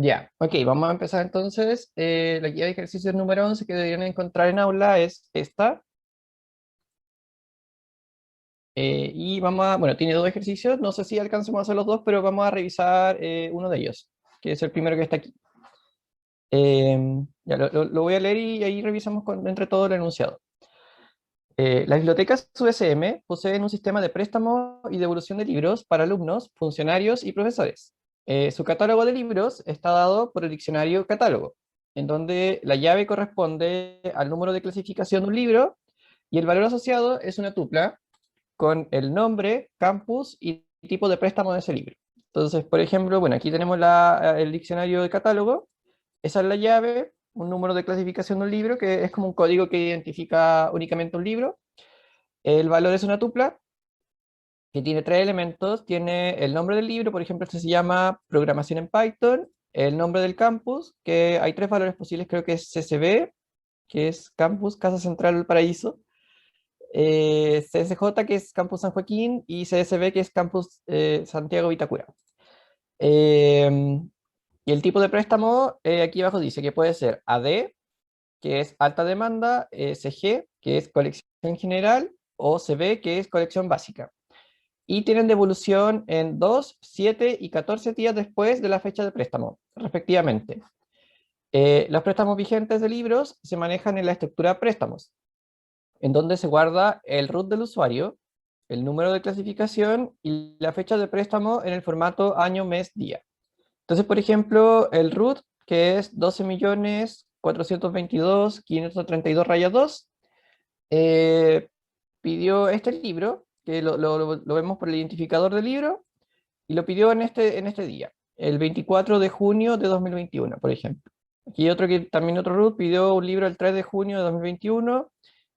Ya, ok, vamos a empezar entonces. La guía de ejercicios número 11 que deberían encontrar en aula es esta. Y bueno, tiene dos ejercicios, no sé si alcancemos a hacer los dos, pero vamos a revisar uno de ellos, que es el primero que está aquí. Ya, lo voy a leer y ahí revisamos entre todo el enunciado. Las bibliotecas USM poseen un sistema de préstamo y devolución de libros para alumnos, funcionarios y profesores. Su catálogo de libros está dado por el diccionario catálogo, en donde la llave corresponde al número de clasificación de un libro y el valor asociado es una tupla con el nombre, campus y tipo de préstamo de ese libro. Entonces, por ejemplo, bueno, aquí tenemos el diccionario de catálogo, esa es la llave, un número de clasificación de un libro, que es como un código que identifica únicamente un libro. El valor es una tupla que tiene tres elementos. Tiene el nombre del libro, por ejemplo, este se llama Programación en Python, el nombre del campus, que hay tres valores posibles, creo que es CCB, que es Campus Casa Central del Paraíso, CSJ, que es Campus San Joaquín, y CSB, que es Campus Santiago Vitacura. Y el tipo de préstamo, aquí abajo dice que puede ser AD, que es alta demanda, CG, que es colección general, o CB, que es colección básica. Y tienen devolución en 2, 7 y 14 días después de la fecha de préstamo, respectivamente. Los préstamos vigentes de libros se manejan en la estructura préstamos, en donde se guarda el root del usuario, el número de clasificación y la fecha de préstamo en el formato año, mes, día. Entonces, por ejemplo, el root, que es 12.422.532-2, pidió este libro, que lo vemos por el identificador del libro, y lo pidió en este día, el 24 de junio de 2021, por ejemplo. Aquí otro que también otro root pidió un libro el 3 de junio de 2021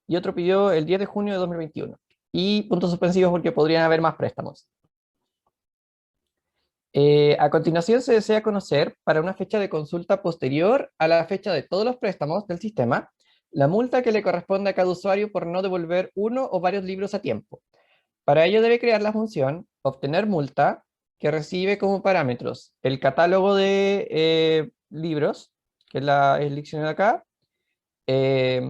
y otro pidió el 10 de junio de 2021. Y puntos suspensivos porque podrían haber más préstamos. A continuación se desea conocer, para una fecha de consulta posterior a la fecha de todos los préstamos del sistema, la multa que le corresponde a cada usuario por no devolver uno o varios libros a tiempo. Para ello debe crear la función obtener multa, que recibe como parámetros el catálogo de libros, que es el diccionario de acá, eh,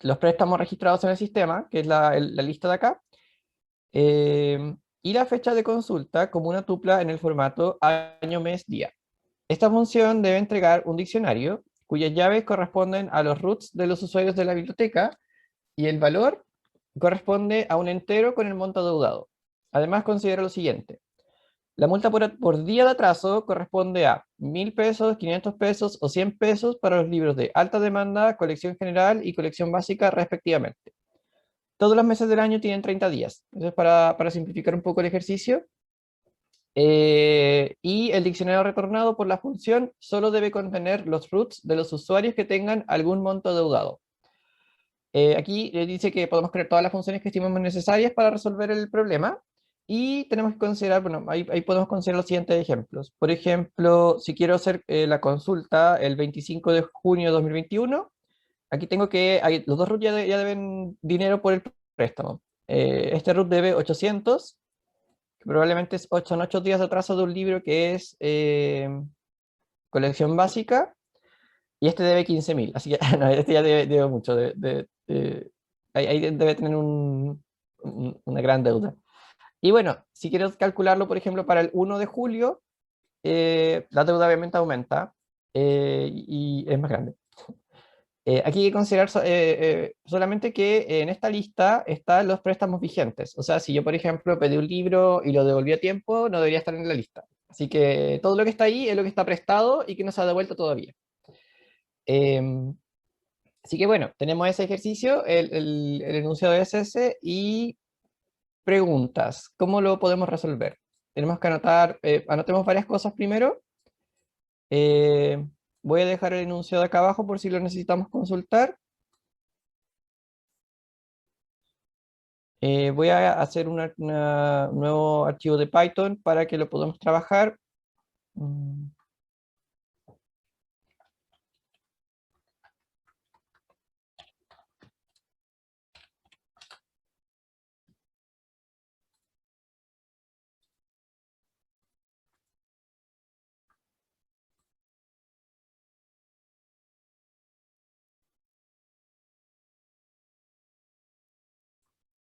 los préstamos registrados en el sistema, que es la lista de acá, y la fecha de consulta como una tupla en el formato año, mes, día. Esta función debe entregar un diccionario cuyas llaves corresponden a los roots de los usuarios de la biblioteca y el valor corresponde a un entero con el monto adeudado. Además, considera lo siguiente. La multa por día de atraso corresponde a 1.000 pesos, 500 pesos o 100 pesos para los libros de alta demanda, colección general y colección básica respectivamente. Todos los meses del año tienen 30 días. Entonces, para simplificar un poco el ejercicio, y el diccionario retornado por la función solo debe contener los roots de los usuarios que tengan algún monto adeudado. Aquí dice que podemos crear todas las funciones que estimemos necesarias para resolver el problema y tenemos que considerar, bueno, ahí podemos considerar los siguientes ejemplos. Por ejemplo, si quiero hacer la consulta el 25 de junio de 2021, aquí tengo que, los dos roots ya deben dinero por el préstamo. Este root debe 800, que probablemente son 8 días de atraso de un libro que es colección básica, y este debe 15.000, así que no, este ya debe mucho. Ahí debe tener una gran deuda. Y bueno, si quiero calcularlo, por ejemplo, para el 1 de julio, la deuda obviamente aumenta y es más grande. Aquí hay que considerar solamente que en esta lista están los préstamos vigentes. O sea, si yo, por ejemplo, pedí un libro y lo devolví a tiempo, no debería estar en la lista. Así que todo lo que está ahí es lo que está prestado y que no se ha devuelto todavía. Em, Así que bueno, tenemos ese ejercicio, el enunciado de SS y preguntas. ¿Cómo lo podemos resolver? Tenemos que anotemos varias cosas primero. Eh, Voy a dejar el enunciado acá abajo por si lo necesitamos consultar. Voy a hacer un nuevo archivo de Python para que lo podamos trabajar. Mm,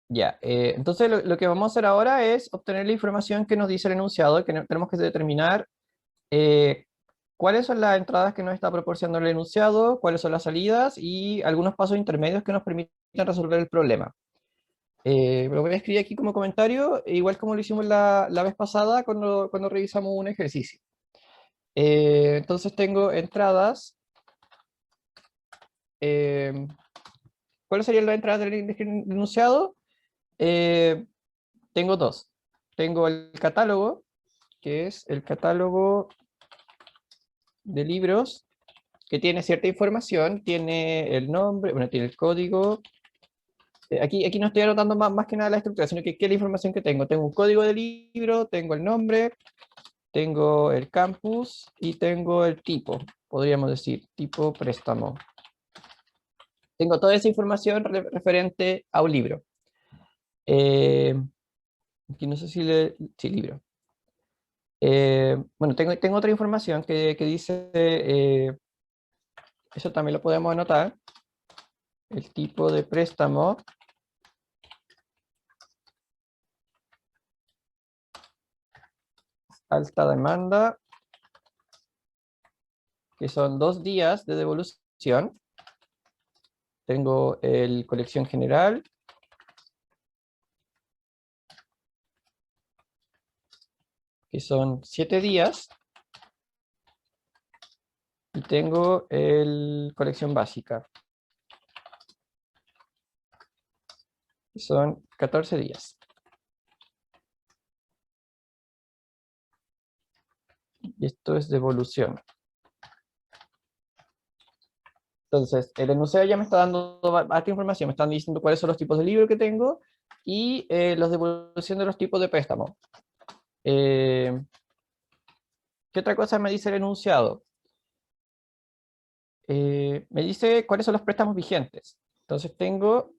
Ya, entonces lo que vamos a hacer ahora es obtener la información que nos dice el enunciado, que tenemos que determinar eh, cuáles son las entradas que nos está proporcionando el enunciado, cuáles son las salidas y algunos pasos intermedios que nos permiten resolver el problema. Lo voy a escribir aquí como comentario, igual como lo hicimos la vez pasada cuando revisamos un ejercicio. Entonces tengo entradas. eh, ¿Cuáles serían las entradas del enunciado? Eh, Tengo dos. Tengo el catálogo, que es el catálogo de libros, que tiene cierta información, tiene el nombre, bueno, tiene el código. Aquí no estoy anotando más que nada la estructura, sino que qué es la información que tengo. Tengo un código de libro, tengo el nombre, tengo el campus y tengo el tipo, podríamos decir, tipo préstamo. Tengo toda esa información referente a un libro. Eh, Aquí no sé si le... Sí, libro. Bueno, tengo otra información que dice, eso también lo podemos anotar, el tipo de préstamo, alta demanda, que son 2 días de devolución. Tengo el colección general, que son 7 días. Y tengo el colección básica, que son 14 días. Y esto es devolución. Entonces, el enunciado ya me está dando bastante información, me están diciendo cuáles son los tipos de libro que tengo y los de devolución de los tipos de préstamo. Eh, ¿Qué otra cosa me dice el enunciado? Me dice cuáles son los préstamos vigentes. Entonces tengo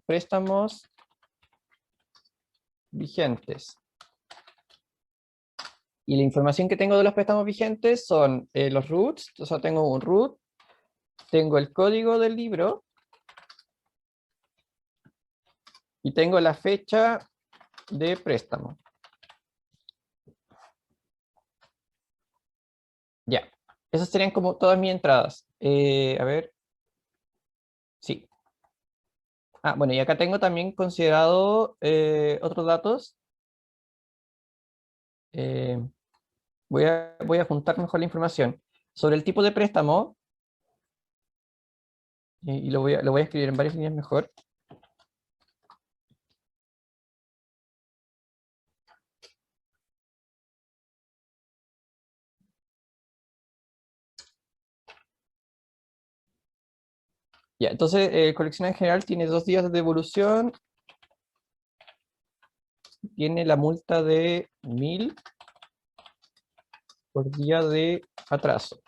préstamos vigentes. Y la información que tengo de los préstamos vigentes son los roots, o sea, tengo un root, tengo el código del libro y tengo la fecha de préstamo. Ya, esas serían como todas mis entradas. A ver, sí. Ah, bueno, y acá tengo también considerado otros datos. Eh, voy a juntar mejor la información. Sobre el tipo de préstamo, y lo voy a escribir en varias líneas mejor. Ya, entonces, colección en general tiene 2 días de devolución, tiene la multa de 1000 por día de atraso.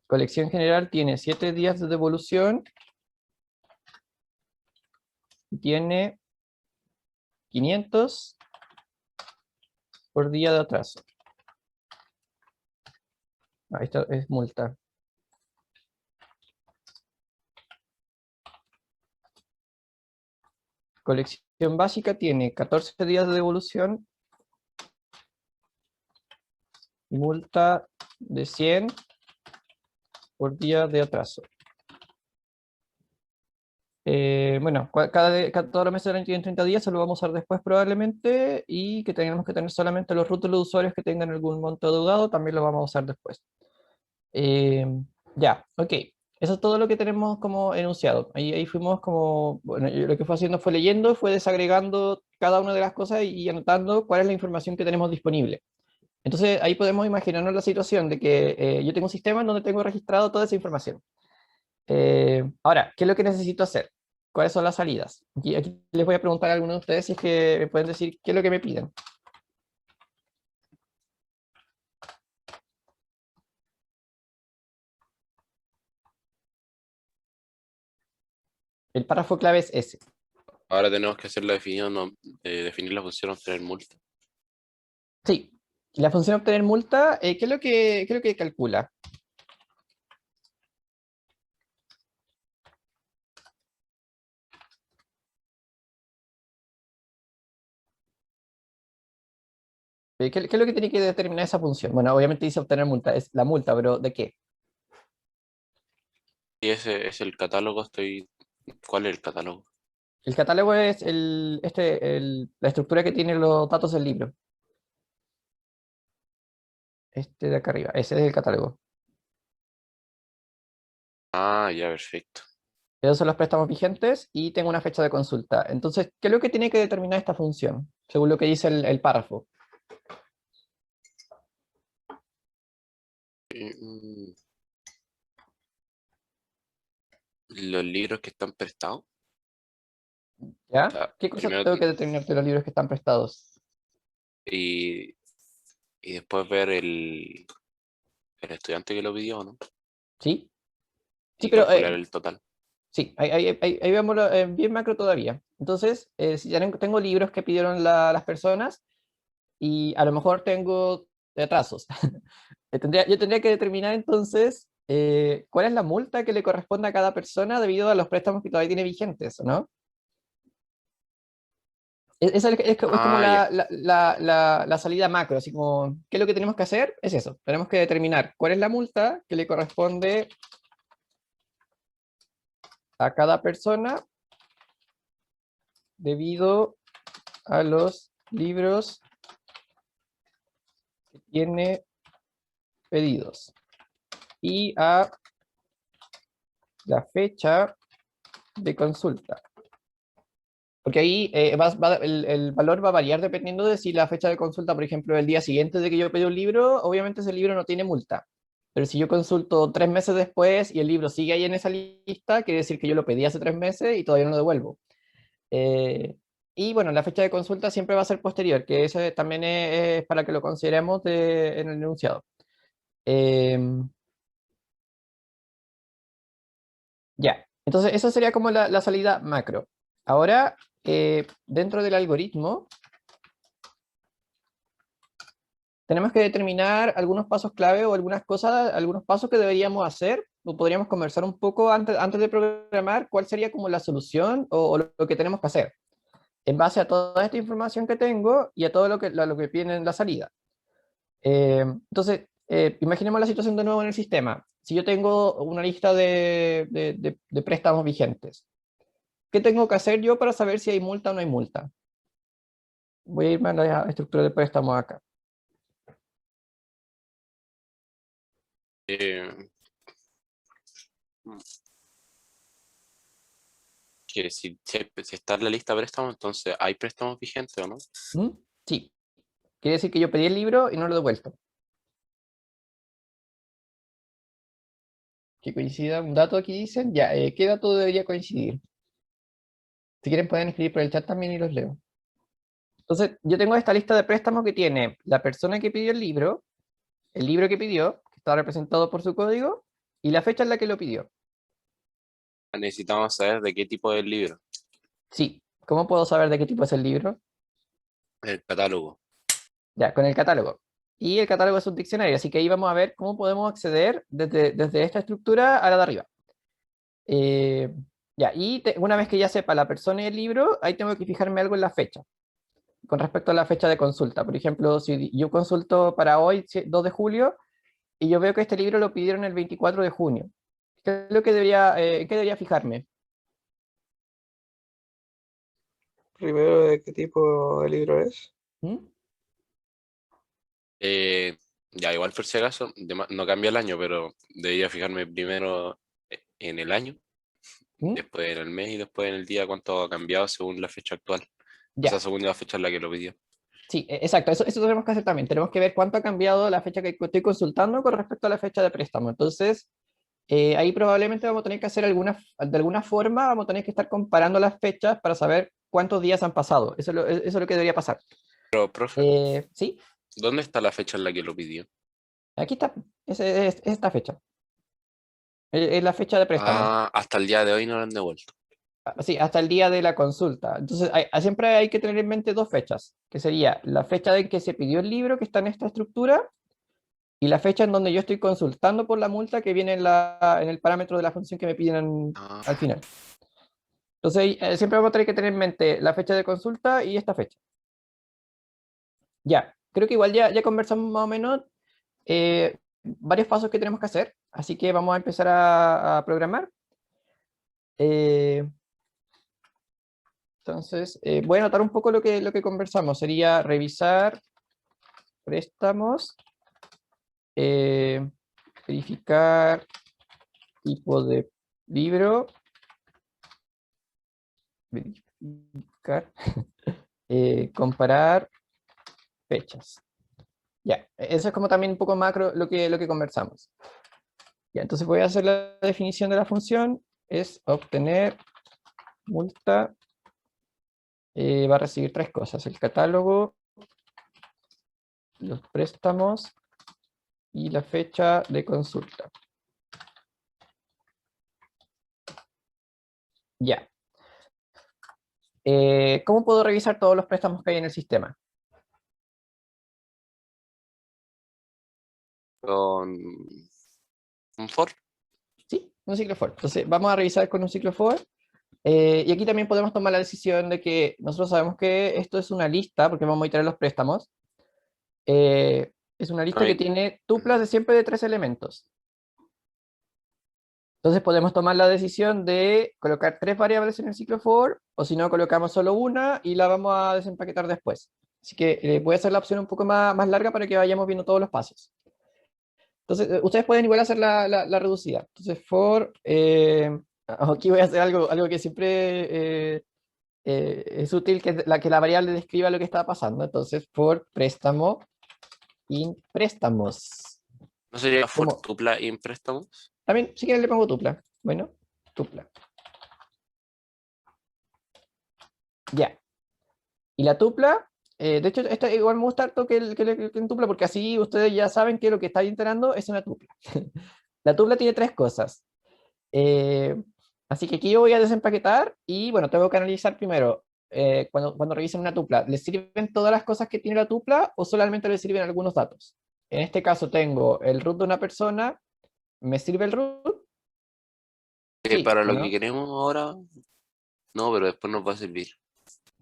Colección general tiene 7 días de devolución y tiene 500 por día de atraso. Ahí está, es multa. Colección básica tiene 14 días de devolución y multa de 100 por día de atraso. Bueno, todos los meses tienen 30 días, se lo vamos a usar después probablemente, y que tenemos que tener solamente los root de los usuarios que tengan algún monto deudado, también lo vamos a usar después. Eh, ya, ok. Eso es todo lo que tenemos como enunciado. Ahí fuimos como, bueno, yo lo que fue haciendo fue leyendo, fue desagregando cada una de las cosas y anotando cuál es la información que tenemos disponible. Entonces ahí podemos imaginarnos la situación de que yo tengo un sistema en donde tengo registrado toda esa información. Ahora, ¿qué es lo que necesito hacer? ¿Cuáles son las salidas? Aquí les voy a preguntar a algunos de ustedes si es que me pueden decir qué es lo que me piden. El párrafo clave es ese. Ahora tenemos que hacer la definición, definir la función obtener multa. Sí. La función obtener multa, ¿qué es lo que calcula? ¿Qué es lo que tiene que determinar esa función? Bueno, obviamente dice obtener multa, es la multa, pero ¿de qué? Y ese es el catálogo, ¿Cuál es el catálogo? El catálogo es la estructura que tiene los datos del libro. Este de acá arriba, ese es el catálogo. Ah, ya, perfecto. Esos son los préstamos vigentes y tengo una fecha de consulta. Entonces, ¿qué es lo que tiene que determinar esta función? Según lo que dice el párrafo. Mm, Los libros que están prestados. O ¿Ya? sea, ¿Qué cosa primero tengo que determinar de los libros que están prestados? y, y después ver el estudiante que lo pidió, ¿no? ¿Sí? Sí, Y pero calcular el total. sí, ahí vemos bien macro todavía. Entonces, si ya tengo libros que pidieron las personas y a lo mejor tengo atrasos. Yo tendría que determinar entonces cuál es la multa que le corresponde a cada persona debido a los préstamos que todavía tiene vigentes, ¿no? Esa es como Ah, ya. la salida macro, así como, ¿qué es lo que tenemos que hacer? Es eso, tenemos que determinar cuál es la multa que le corresponde a cada persona debido a los libros que tiene pedidos y a la fecha de consulta. Porque ahí el valor va a variar dependiendo de si la fecha de consulta, por ejemplo, el día siguiente de que yo pedí un libro, obviamente ese libro no tiene multa. Pero si yo consulto 3 meses después y el libro sigue ahí en esa lista, quiere decir que yo lo pedí hace 3 meses y todavía no lo devuelvo. Eh, y bueno, la fecha de consulta siempre va a ser posterior, que eso también es para que lo consideremos en el enunciado. Eh, ya, entonces esa sería como la salida macro. Ahora, dentro del algoritmo, tenemos que determinar algunos pasos clave o algunas cosas, algunos pasos que deberíamos hacer, o podríamos conversar un poco antes de programar cuál sería como la solución o lo que tenemos que hacer, en base a toda esta información que tengo y a todo lo que viene en la salida. Entonces, imaginemos la situación de nuevo en el sistema. Si yo tengo una lista de préstamos vigentes, ¿qué tengo que hacer yo para saber si hay multa o no hay multa? Voy a irme a la estructura de préstamos acá. Eh, que si está en la lista de préstamos, entonces hay préstamos vigentes o no. ¿Mm? Sí, quiere decir que yo pedí el libro y no lo he devuelto. Que coincida un dato aquí dicen, ya, ¿qué dato debería coincidir? Si quieren pueden escribir por el chat también y los leo. Entonces, yo tengo esta lista de préstamos que tiene la persona que pidió el libro que pidió, que está representado por su código, y la fecha en la que lo pidió. Necesitamos saber de qué tipo de libro. Sí, ¿cómo puedo saber de qué tipo es el libro? El catálogo. Ya, con el catálogo. Y el catálogo es un diccionario, así que ahí vamos a ver cómo podemos acceder desde esta estructura a la de arriba. Eh, ya, y una vez que ya sepa la persona y el libro, ahí tengo que fijarme algo en la fecha. Con respecto a la fecha de consulta. Por ejemplo, si yo consulto para hoy, 2 de julio, y yo veo que este libro lo pidieron el 24 de junio. ¿Qué es lo que ¿en qué debería fijarme? Primero, ¿de qué tipo de libro es? ¿Mm? Eh, ya, igual por si acaso, no cambia el año, pero debería fijarme primero en el año, ¿Mm? después en el mes y después en el día cuánto ha cambiado según la fecha actual. O sea, Ya, según la fecha en la que lo pidió. sí, exacto. Eso tenemos que hacer también. Tenemos que ver cuánto ha cambiado la fecha que estoy consultando con respecto a la fecha de préstamo. Entonces, ahí probablemente vamos a tener que hacer de alguna forma, vamos a tener que estar comparando las fechas para saber cuántos días han pasado. Eso es lo que debería pasar. Pero, profe, Sí, ¿dónde está la fecha en la que lo pidió? aquí está. Es esta fecha. Es la fecha de préstamo. Ah, hasta el día de hoy no lo han devuelto. Sí, hasta el día de la consulta. Entonces, siempre hay que tener en mente dos fechas, que sería la fecha en que se pidió el libro, que está en esta estructura, y la fecha en donde yo estoy consultando por la multa que viene en el parámetro de la función que me piden Ah, al final. Entonces, siempre vamos a tener que tener en mente la fecha de consulta y esta fecha. Ya, creo que igual ya conversamos más o menos varios pasos que tenemos que hacer, así que vamos a empezar a programar. Entonces, voy a anotar un poco lo que conversamos. Sería revisar préstamos, verificar tipo de libro, verificar, comparar fechas. Ya, eso es como también un poco macro lo que conversamos. Ya, entonces voy a hacer la definición de la función, es obtener multa, va a recibir tres cosas, el catálogo, los préstamos y la fecha de consulta. Ya. ¿Cómo puedo revisar todos los préstamos que hay en el sistema? Con un for. Sí, un ciclo for. Entonces, vamos a revisar con un ciclo for. Y aquí también podemos tomar la decisión de que nosotros sabemos que esto es una lista, porque vamos a iterar los préstamos. Es una lista que Ay, tiene tuplas de siempre de 3 elementos. Entonces podemos tomar la decisión de colocar 3 variables en el ciclo for, o si no, colocamos solo una y la vamos a desempaquetar después. Así que voy a hacer la opción un poco más larga para que vayamos viendo todos los pasos. Entonces, ustedes pueden igual hacer la reducida. Entonces, for, aquí voy a hacer algo que siempre es útil, que la variable describa lo que está pasando. Entonces, for préstamo, in préstamos. ¿no sería for Como, tupla in préstamos? también, si quieren le pongo tupla. Bueno, tupla. Ya. Y la tupla, de hecho, esta igual me gusta harto que en tupla, porque así ustedes ya saben que lo que está iterando es una tupla. La tupla tiene tres cosas. Eh, Así que aquí yo voy a desempaquetar y bueno, tengo que analizar primero, cuando revisen una tupla, ¿les sirven todas las cosas que tiene la tupla o solamente les sirven algunos datos? En este caso tengo el root de una persona, ¿me sirve el root? Sí, Para ¿o lo que no? queremos ahora, no, pero después nos va a servir.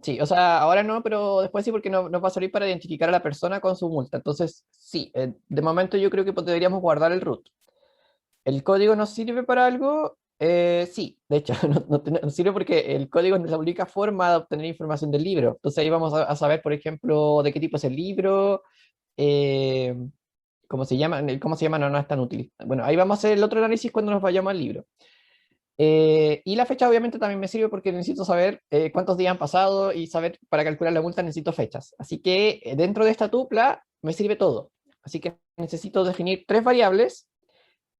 Sí, o sea, ahora no, pero después sí, porque nos va a servir para identificar a la persona con su multa. Entonces, sí, de momento yo creo que deberíamos guardar el root. ¿El código nos sirve para algo? Sí, de hecho, nos sirve porque el código es la única forma de obtener información del libro. Entonces ahí vamos a saber, por ejemplo, de qué tipo es el libro, eh, cómo se llama, no es tan útil. Bueno, ahí vamos a hacer el otro análisis cuando nos vayamos al libro. Y la fecha obviamente también me sirve porque necesito saber cuántos días han pasado y saber para calcular la multa necesito fechas. Así que dentro de esta tupla me sirve todo. Así que necesito definir tres variables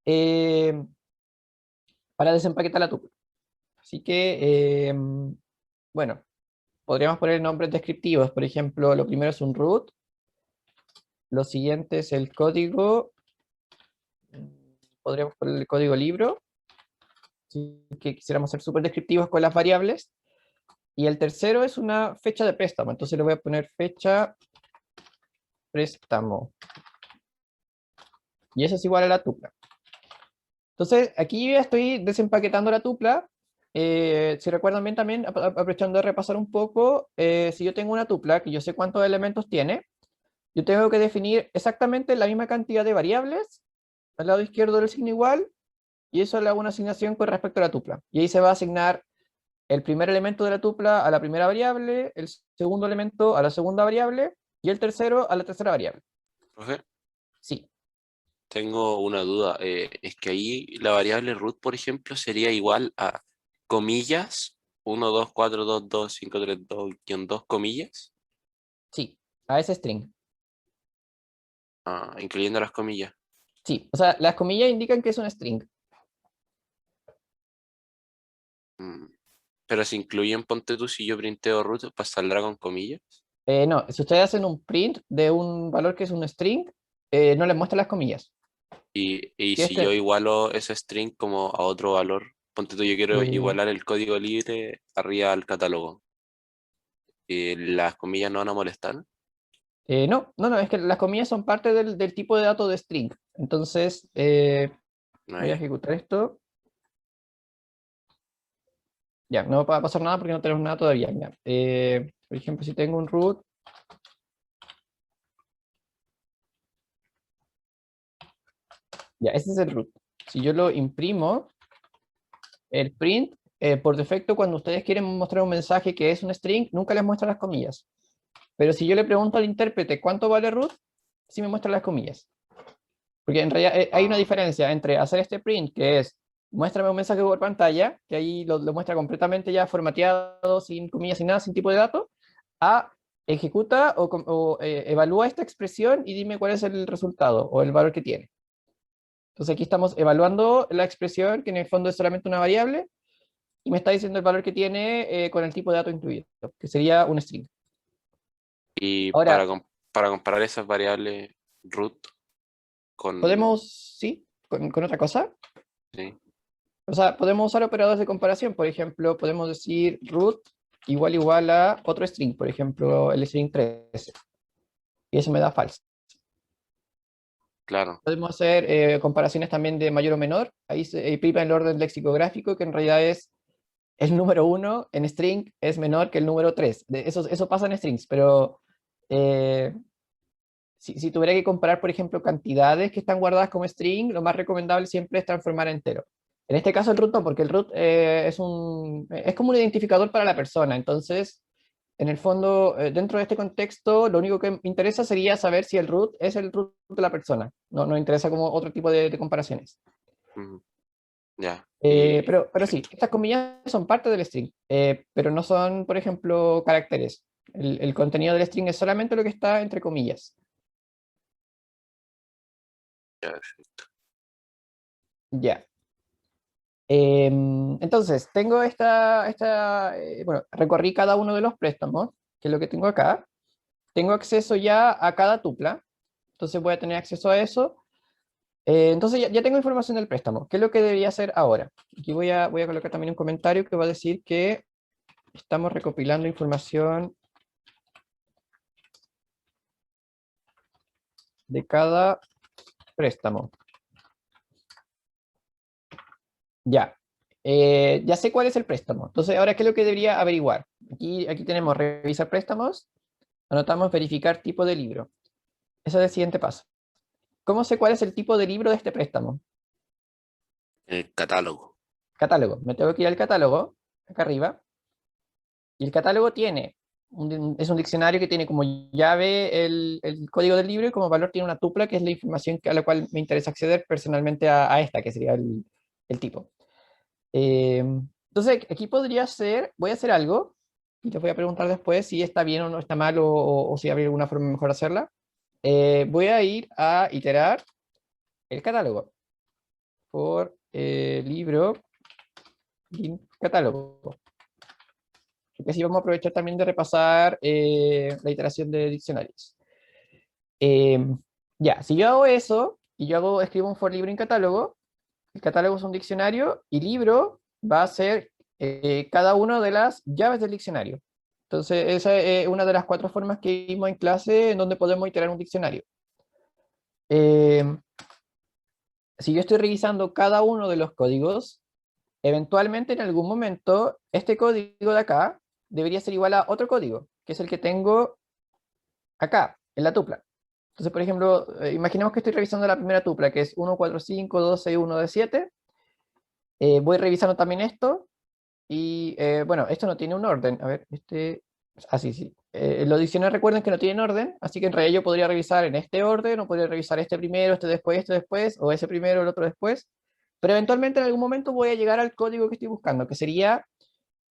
eh, para desempaquetar la tupla. Así que, bueno, podríamos poner nombres descriptivos. Por ejemplo, lo primero es un root. Lo siguiente es el código. Podríamos poner el código libro. Si que quisiéramos ser súper descriptivos con las variables. Y el tercero es una fecha de préstamo. Entonces le voy a poner fecha préstamo. Y eso es igual a la tupla. Entonces, aquí ya estoy desempaquetando la tupla. Si recuerdan bien también, aprovechando de repasar un poco, si yo tengo una tupla que yo sé cuántos elementos tiene, yo tengo que definir exactamente la misma cantidad de variables al lado izquierdo del signo igual, y eso le hago una asignación con respecto a la tupla. Y ahí se va a asignar el primer elemento de la tupla a la primera variable, el segundo elemento a la segunda variable, y el tercero a la tercera variable. Profe, Sí, tengo una duda. Es que ahí la variable root, por ejemplo, sería igual a comillas, 1, 2, 4, 2, 2, 5, 3, 2, guión 2 comillas, sí, a ese string. incluyendo las comillas. Sí, o sea, las comillas indican que es un string. Mm, Pero si incluyen, ponte tú, si yo printeo root, pues saldrá con comillas. No, si ustedes hacen un print de un valor que es un string, no les muestra las comillas. Y Si si yo este, igualo ese string como a otro valor, ponte tú, yo quiero eh, igualar el código libre arriba al catálogo. Las comillas no van a molestar. no, es que las comillas son parte del tipo de dato de string. Entonces, No, voy a ya. ejecutar esto. Ya, no va a pasar nada porque no tenemos nada todavía. Ya. Por ejemplo, si tengo un root Ya, ese es el root. Si yo lo imprimo, el print, por defecto, cuando ustedes quieren mostrar un mensaje que es un string, nunca les muestra las comillas. Pero si yo le pregunto al intérprete cuánto vale root, sí me muestra las comillas. Porque en realidad hay una diferencia entre hacer este print, que es muéstrame un mensaje por pantalla, que ahí lo muestra completamente ya formateado, sin comillas, sin nada, sin tipo de dato, a ejecuta o evalúa esta expresión y dime cuál es el resultado o el valor que tiene. Entonces aquí estamos evaluando la expresión, que en el fondo es solamente una variable, y me está diciendo el valor que tiene con el tipo de dato incluido, que sería un string. Y Ahora, para comparar esas variables root con... podemos, sí, con otra cosa. Sí, O sea, podemos usar operadores de comparación. Por ejemplo, podemos decir root igual a otro string, por ejemplo, el string 13. Y eso me da false. claro. Podemos hacer comparaciones también de mayor o menor. Ahí se priva el orden lexicográfico, que en realidad es el número 1 en string es menor que el número 3. Eso pasa en strings, pero eh, si tuviera que comparar, por ejemplo, cantidades que están guardadas como string, lo más recomendable siempre es transformar a entero. En este caso el root no, porque el root es como un identificador para la persona. Entonces, en el fondo, dentro de este contexto, lo único que me interesa sería saber si el root es el root de la persona. No interesa como otro tipo de comparaciones. Mm, ya. Y Pero sí, estas comillas son parte del string, pero no son, por ejemplo, caracteres. El contenido del string es solamente lo que está entre comillas. ya, Ya. Entonces, tengo bueno, recorrí cada uno de los préstamos, que es lo que tengo acá. Tengo acceso ya a cada tupla, entonces voy a tener acceso a eso. Entonces ya tengo información del préstamo. ¿Qué es lo que debería hacer ahora? Aquí voy a colocar también un comentario que va a decir que estamos recopilando información de cada préstamo. Ya. Ya sé cuál es el préstamo. Entonces, ahora, ¿qué es lo que debería averiguar? Aquí tenemos revisar préstamos, anotamos verificar tipo de libro. Ese es el siguiente paso. ¿Cómo sé cuál es el tipo de libro de este préstamo? el catálogo. Catálogo. Me tengo que ir al catálogo, acá arriba, y el catálogo es un diccionario que tiene como llave el código del libro y como valor tiene una tupla, que es la información a la cual me interesa acceder personalmente a esta, que sería el tipo. Entonces, aquí podría ser, voy a hacer algo, y te voy a preguntar después si está bien o no está mal, o si habría alguna forma mejor de hacerla. Voy a ir a iterar el catálogo por libro y catálogo. Porque así vamos a aprovechar también de repasar la iteración de diccionarios. Ya, si yo hago eso, y escribo un for libro en catálogo, el catálogo es un diccionario, y libro va a ser cada una de las llaves del diccionario. Entonces, esa es una de las 4 formas que vimos en clase en donde podemos iterar un diccionario. Eh, si yo estoy revisando cada uno de los códigos, eventualmente en algún momento este código de acá debería ser igual a otro código, que es el que tengo acá, en la tupla. Entonces, por ejemplo, imaginemos que estoy revisando la primera tupla, que es 1, 4, 5, 2, 6, 1, de 7. Voy revisando también esto, y bueno, esto no tiene un orden. A ver, sí, sí. Los diccionarios recuerden que no tienen orden, así que en realidad yo podría revisar en este orden, o podría revisar este primero, este después, o ese primero, el otro después. Pero eventualmente en algún momento voy a llegar al código que estoy buscando, que sería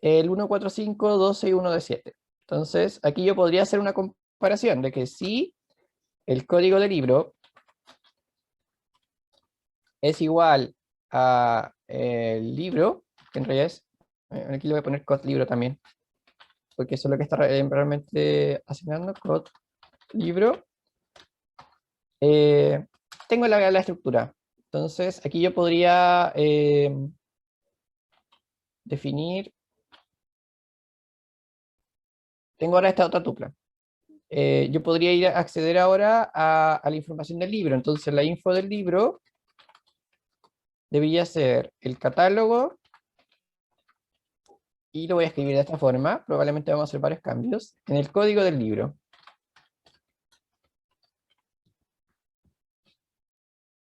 el 145, 12 y 1 de 7. Entonces, aquí yo podría hacer una comparación de que si el código del libro es igual a el libro, que en realidad es, aquí le voy a poner code libro también, porque eso es lo que está realmente asignando, code libro. Eh, tengo la estructura. Entonces, aquí yo podría definir, tengo ahora esta otra tupla. Yo podría ir a acceder ahora a la información del libro. Entonces, la info del libro debería ser el catálogo, y lo voy a escribir de esta forma. Probablemente vamos a hacer varios cambios. En el código del libro.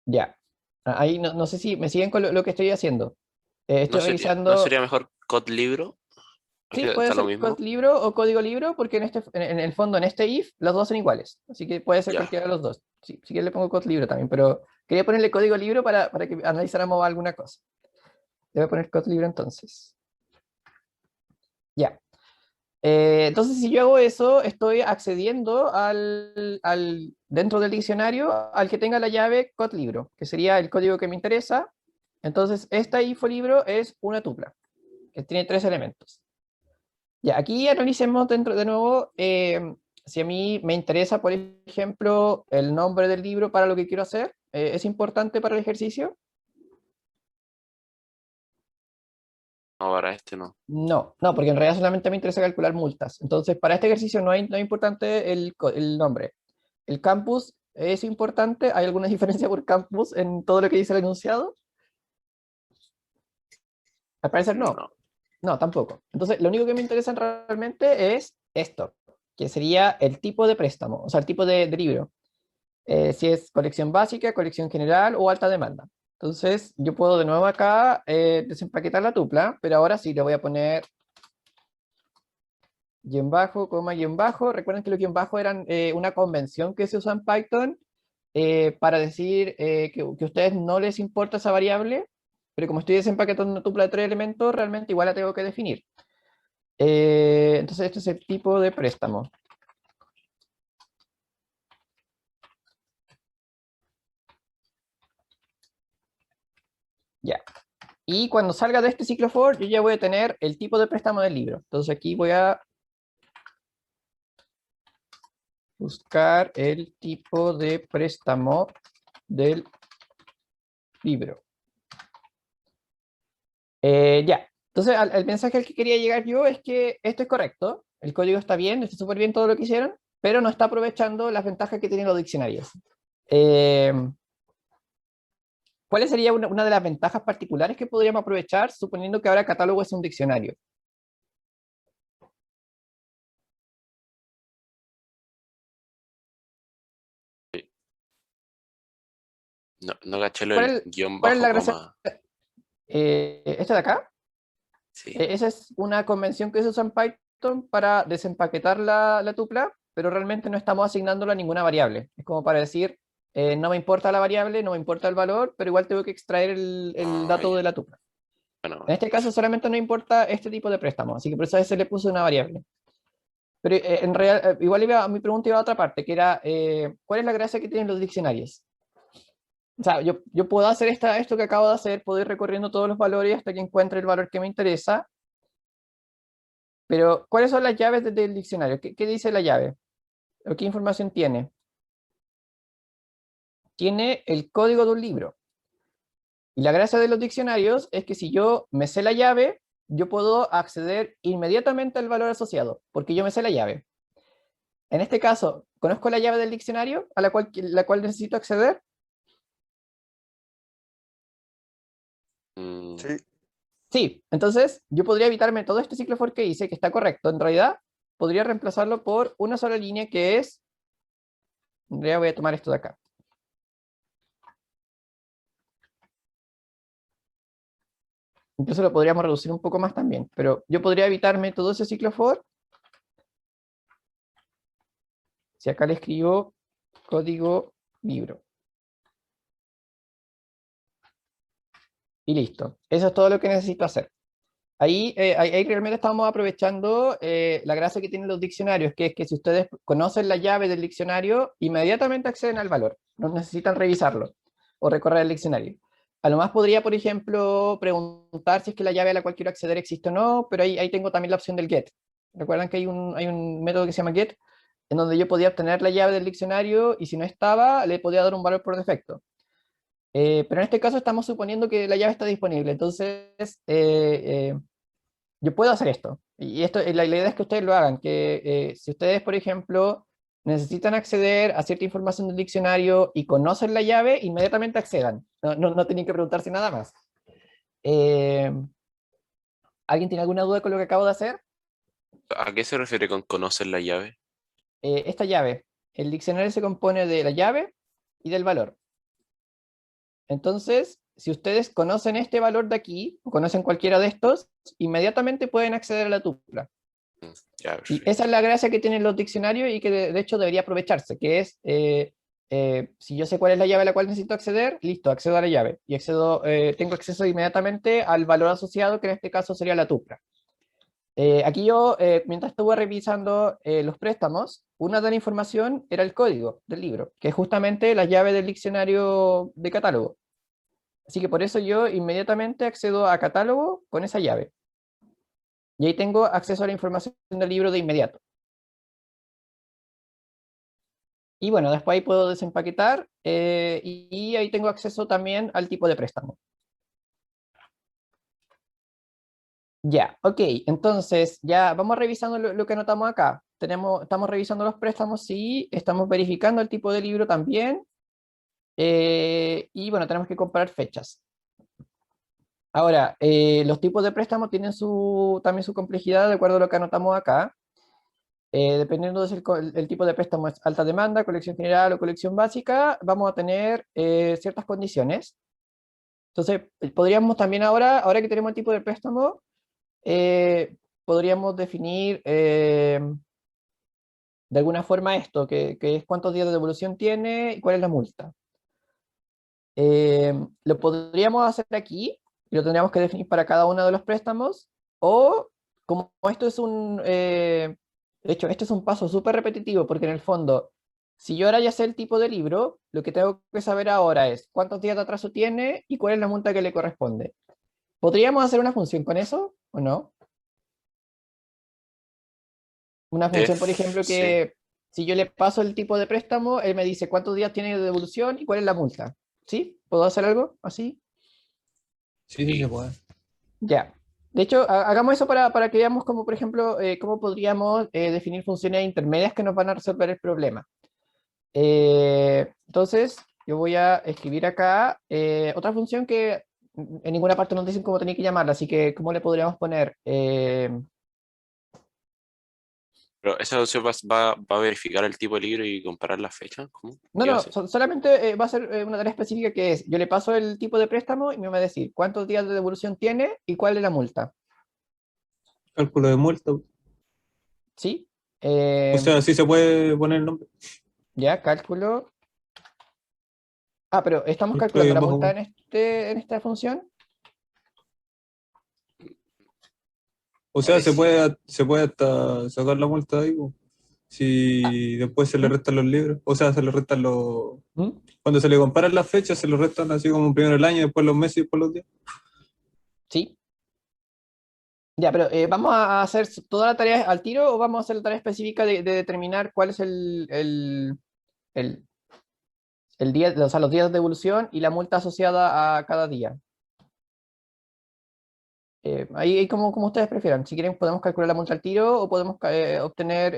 Ya. Ahí no sé si me siguen con lo que estoy haciendo. ¿No Estoy no revisando. sería mejor code libro? Es Sí, que puede está lo ser mismo. code libro o código libro, porque en el fondo, en este if, los dos son iguales. Así que puede ser Ya. cualquiera de los dos. Sí, si quieres le pongo code libro también, pero quería ponerle código libro para que analizáramos alguna cosa. Le voy a poner code libro entonces. Ya. Entonces, si yo hago eso, estoy accediendo dentro del diccionario al que tenga la llave code libro, que sería el código que me interesa. Entonces, esta info libro es una tupla, que tiene 3 elementos. Ya, aquí analicemos dentro de nuevo si a mí me interesa, por ejemplo, el nombre del libro para lo que quiero hacer. ¿Es importante para el ejercicio? Ahora este no. No, no, porque en realidad solamente me interesa calcular multas. Entonces, para este ejercicio no es importante el nombre. El campus es importante. ¿Hay alguna diferencia por campus en todo lo que dice el enunciado? Al parecer no. No. No, tampoco. Entonces, lo único que me interesa realmente es esto, que sería el tipo de préstamo, o sea, el tipo de libro. Si es colección básica, colección general o alta demanda. Entonces, yo puedo de nuevo acá desempaquetar la tupla, pero ahora sí le voy a poner guión bajo, coma, guión bajo. Recuerden que los guión bajo eran una convención que se usa en Python para decir que a ustedes no les importa esa variable, pero como estoy desempaquetando una tupla de 3 elementos, realmente igual la tengo que definir. Entonces, este es el tipo de préstamo. Ya. Y cuando salga de este ciclo for, yo ya voy a tener el tipo de préstamo del libro. Entonces aquí voy a buscar el tipo de préstamo del libro. Ya. Entonces el mensaje al que quería llegar yo es que esto es correcto. El código está bien, está súper bien todo lo que hicieron, pero no está aprovechando las ventajas que tienen los diccionarios. Eh, ¿Cuál sería una de las ventajas particulares que podríamos aprovechar suponiendo que ahora catálogo es un diccionario? No, no caché lo ¿Cuál del es, guión cuál es bajo la gracia? coma. ¿Esta de acá? Sí. Esa es una convención que se usa en Python para desempaquetar la tupla, pero realmente no estamos asignándola a ninguna variable. Es como para decir, no me importa la variable, no me importa el valor, pero igual tengo que extraer el Ah, dato ya. de la tupla. Bueno, En este caso solamente no importa este tipo de préstamo, así que por eso a ese le puse una variable. Pero en real, igual mi pregunta iba a otra parte, que era, ¿cuál es la gracia que tienen los diccionarios? O sea, yo puedo hacer esto que acabo de hacer, puedo ir recorriendo todos los valores hasta que encuentre el valor que me interesa, pero ¿cuáles son las llaves del diccionario? ¿Qué dice la llave? ¿O qué información tiene? Tiene el código de un libro. Y la gracia de los diccionarios es que si yo me sé la llave, yo puedo acceder inmediatamente al valor asociado, porque yo me sé la llave. En este caso, ¿conozco la llave del diccionario a la cual necesito acceder? mm, Sí, Sí, entonces yo podría evitarme todo este ciclo for que hice, que está correcto. En realidad, podría reemplazarlo por una sola línea que es, en realidad voy a tomar esto de acá. Incluso lo podríamos reducir un poco más también, pero yo podría evitarme todo ese ciclo for si acá le escribo código libro. Y listo. Eso es todo lo que necesito hacer. Ahí realmente estamos aprovechando la gracia que tienen los diccionarios, que es que si ustedes conocen la llave del diccionario, inmediatamente acceden al valor. No necesitan revisarlo o recorrer el diccionario. A lo más podría, por ejemplo, preguntar si es que la llave a la cual quiero acceder existe o no, pero ahí tengo también la opción del get. Recuerdan que hay un método que se llama get, en donde yo podía obtener la llave del diccionario y si no estaba, le podía dar un valor por defecto. Pero en este caso estamos suponiendo que la llave está disponible, entonces yo puedo hacer esto. Y esto, la idea es que ustedes lo hagan, que si ustedes, por ejemplo, necesitan acceder a cierta información del diccionario y conocen la llave, inmediatamente accedan. No tienen que preguntarse nada más. Eh, ¿Alguien tiene alguna duda con lo que acabo de hacer? ¿A qué se refiere con conocer la llave? Esta llave, el diccionario se compone de la llave y del valor. Entonces, si ustedes conocen este valor de aquí, o conocen cualquiera de estos, inmediatamente pueden acceder a la tupla. Ya, Y perfecto. esa es la gracia que tienen los diccionarios y que de hecho debería aprovecharse, que es, si yo sé cuál es la llave a la cual necesito acceder, listo, accedo a la llave. Y tengo acceso inmediatamente al valor asociado, que en este caso sería la tupla. Aquí yo, mientras estuve revisando los préstamos, una de la información era el código del libro, que es justamente la llave del diccionario de catálogo. Así que por eso yo inmediatamente accedo a catálogo con esa llave. Y ahí tengo acceso a la información del libro de inmediato. Y bueno, después ahí puedo desempaquetar y ahí tengo acceso también al tipo de préstamo. Ya, ok, entonces ya vamos revisando lo que anotamos acá. Estamos revisando los préstamos, sí, estamos verificando el tipo de libro también. Y bueno, tenemos que comparar fechas. Ahora, los tipos de préstamo tienen también su complejidad de acuerdo a lo que anotamos acá. Dependiendo de si el tipo de préstamo es alta demanda, colección general o colección básica, vamos a tener ciertas condiciones. Entonces, podríamos también ahora que tenemos el tipo de préstamo, podríamos definir de alguna forma esto, que es cuántos días de devolución tiene y cuál es la multa. Lo podríamos hacer aquí, y lo tendríamos que definir para cada uno de los préstamos, o como esto es de hecho, este es un paso súper repetitivo, porque en el fondo, si yo ahora ya sé el tipo de libro, lo que tengo que saber ahora es cuántos días de atraso tiene y cuál es la multa que le corresponde. ¿Podríamos hacer una función con eso o no? Una función, por ejemplo, Sí, que si yo le paso el tipo de préstamo, él me dice cuántos días tiene de devolución y cuál es la multa. ¿Sí? ¿Puedo hacer algo así? Sí, sí se sí. puede. Ya. De hecho, hagamos eso para que veamos cómo, por ejemplo, cómo podríamos definir funciones intermedias que nos van a resolver el problema. Entonces, yo voy a escribir acá otra función que en ninguna parte nos dicen cómo tenía que llamarla, así que ¿cómo le podríamos poner? Pero esa opción va a verificar el tipo de libro y comparar la fecha. ¿Cómo? No, ¿Qué va a no, hacer? solamente va a ser una tarea específica que es, yo le paso el tipo de préstamo y me va a decir cuántos días de devolución tiene y cuál es la multa. Cálculo de multa. ¿Sí? O Eh, sea, sí se puede poner el nombre. ya, cálculo. Pero estamos Multa y calculando la bajo multa uno. en esta función. O sea, Parecido. se puede hasta sacar la multa de ahí, po. Si después se le ¿Mm? restan los libros. O sea, se le restan los. ¿Mm? Cuando se le comparan las fechas, se le restan así como primero el año, después los meses y después los días. Sí. Ya, pero ¿vamos a hacer toda la tarea al tiro o vamos a hacer la tarea específica de determinar cuál es el, el día, o sea, los días de devolución y la multa asociada a cada día? Ahí como ustedes prefieran. Si quieren podemos calcular la multa al tiro o podemos obtener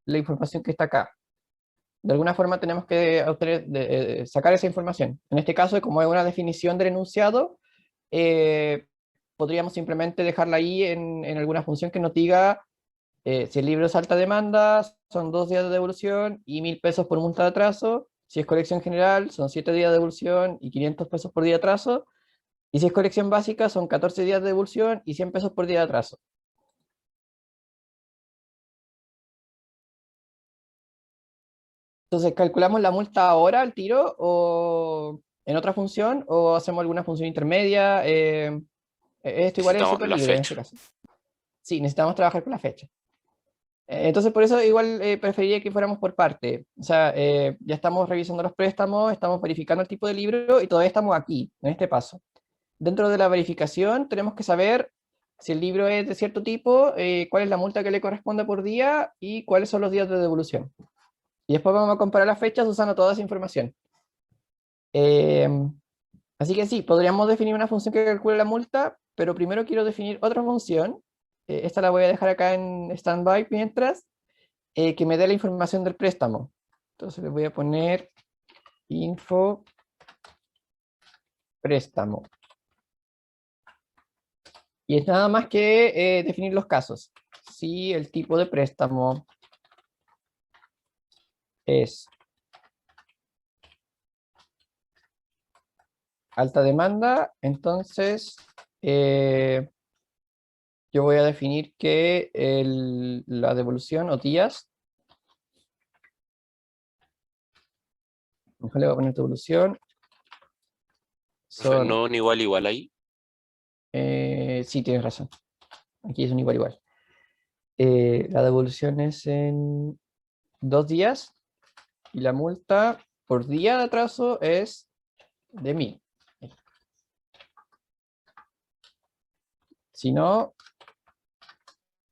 la información que está acá. De alguna forma tenemos que sacar esa información. En este caso, como es una definición del enunciado, eh, podríamos simplemente dejarla ahí en alguna función que nos diga si el libro es alta demanda, son 2 días de devolución y 1.000 pesos por multa de atraso. Si es colección general, son 7 días de devolución y 500 pesos por día de atraso. Y si es colección básica, son 14 días de devolución y 100 pesos por día de atraso. Entonces, ¿calculamos la multa ahora al tiro o en otra función o hacemos alguna función intermedia? Esto igual es Necesitamos súper la libre en este fecha. caso. Sí, necesitamos trabajar con la fecha. Entonces, por eso igual preferiría que fuéramos por parte. O sea, ya estamos revisando los préstamos, estamos verificando el tipo de libro y todavía estamos aquí, en este paso. Dentro de la verificación tenemos que saber si el libro es de cierto tipo, cuál es la multa que le corresponde por día y cuáles son los días de devolución. Y después vamos a comparar las fechas usando toda esa información. Eh, Así que sí, podríamos definir una función que calcule la multa, pero primero quiero definir otra función. Esta la voy a dejar acá en standby mientras, que me dé la información del préstamo. Entonces le voy a poner info préstamo. Y es nada más que definir los casos. Si el tipo de préstamo es alta demanda, entonces yo voy a definir que la devolución o días, mejor le voy a poner devolución, son, No un igual igual ahí. sí, tienes razón, aquí es un igual igual. La devolución es en 2 días y la multa por día de atraso es de 1000. Si no,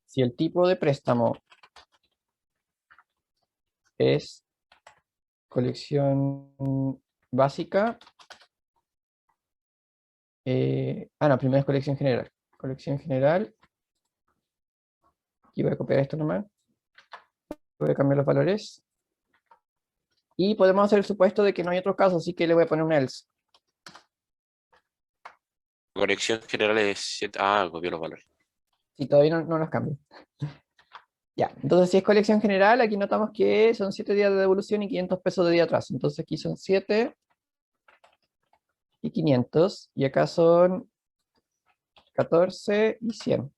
si el tipo de préstamo es colección básica, no, primero es colección general. Colección general, aquí voy a copiar esto nomás, voy a cambiar los valores. Y podemos hacer el supuesto de que no hay otros casos, así que le voy a poner un else. Corrección general es 7. Ah, copió los valores. Si todavía no nos cambia. Ya, entonces si es colección general, aquí notamos que son 7 días de devolución y 500 pesos de día atrás. Entonces aquí son 7 y 500, y acá son 14 y 100.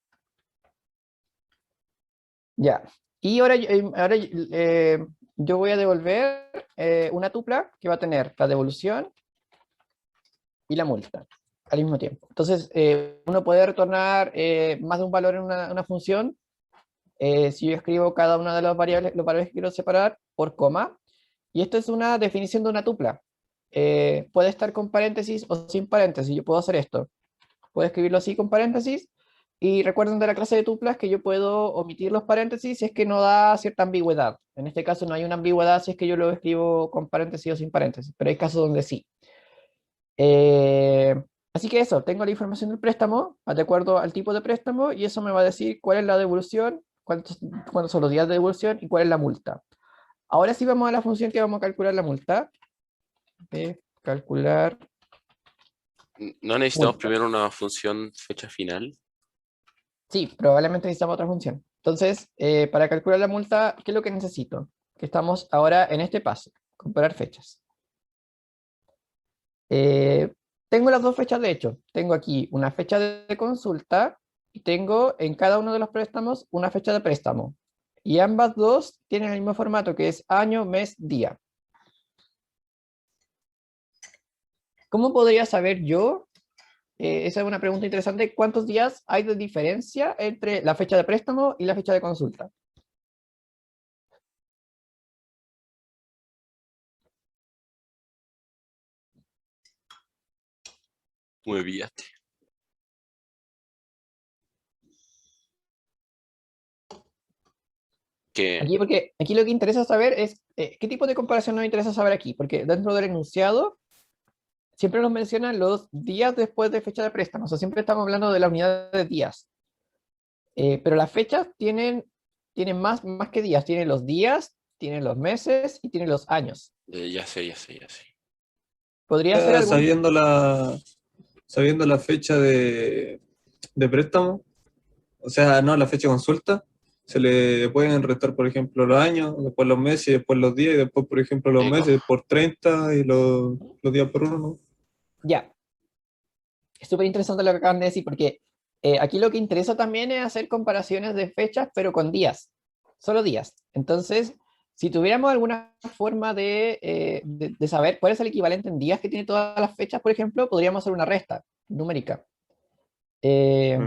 Ya, y ahora, yo voy a devolver una tupla que va a tener la devolución y la multa al mismo tiempo. Entonces, uno puede retornar más de un valor en una función. Si yo escribo cada una de las variables, los valores que quiero separar por coma, y esto es una definición de una tupla. Puede estar con paréntesis o sin paréntesis. Yo puedo hacer esto. Puedo escribirlo así con paréntesis. Y recuerden de la clase de tuplas que yo puedo omitir los paréntesis si es que no da cierta ambigüedad. En este caso no hay una ambigüedad si es que yo lo escribo con paréntesis o sin paréntesis, pero hay casos donde sí. Eh, Así que eso, tengo la información del préstamo de acuerdo al tipo de préstamo, y eso me va a decir cuál es la devolución, cuántos son los días de devolución y cuál es la multa. Ahora sí vamos a la función que vamos a calcular la multa. Calcular ¿No necesitamos multa. primero una función fecha final? Sí, probablemente necesitamos otra función. Entonces, para calcular la multa, ¿qué es lo que necesito? Que estamos ahora en este paso, comparar fechas. Eh, Tengo las dos fechas de hecho. Tengo aquí una fecha de consulta y tengo en cada uno de los préstamos una fecha de préstamo. Y ambas dos tienen el mismo formato, que es año, mes, día. ¿Cómo podría saber yo? Esa es una pregunta interesante. ¿Cuántos días hay de diferencia entre la fecha de préstamo y la fecha de consulta? Muy pillaste. Que Porque aquí lo que interesa saber es qué tipo de comparación nos interesa saber aquí, porque dentro del enunciado siempre nos mencionan los días después de fecha de préstamo, o sea, siempre estamos hablando de la unidad de días. Pero las fechas tienen más que días, tienen los días, tienen los meses y tienen los años. ya sé, ya sé, ya sé. ¿Podría ser algún? Sabiendo la fecha de préstamo, o sea, no, la fecha de consulta, se le pueden restar, por ejemplo, los años, después los meses, y después los días, y después, por ejemplo, los Eco. meses por 30 y los días por 1, ¿no? Ya, es súper interesante lo que acaban de decir, porque aquí lo que interesa también es hacer comparaciones de fechas, pero con días, solo días. Entonces, si tuviéramos alguna forma de saber cuál es el equivalente en días que tiene todas las fechas, por ejemplo, podríamos hacer una resta numérica. Eh,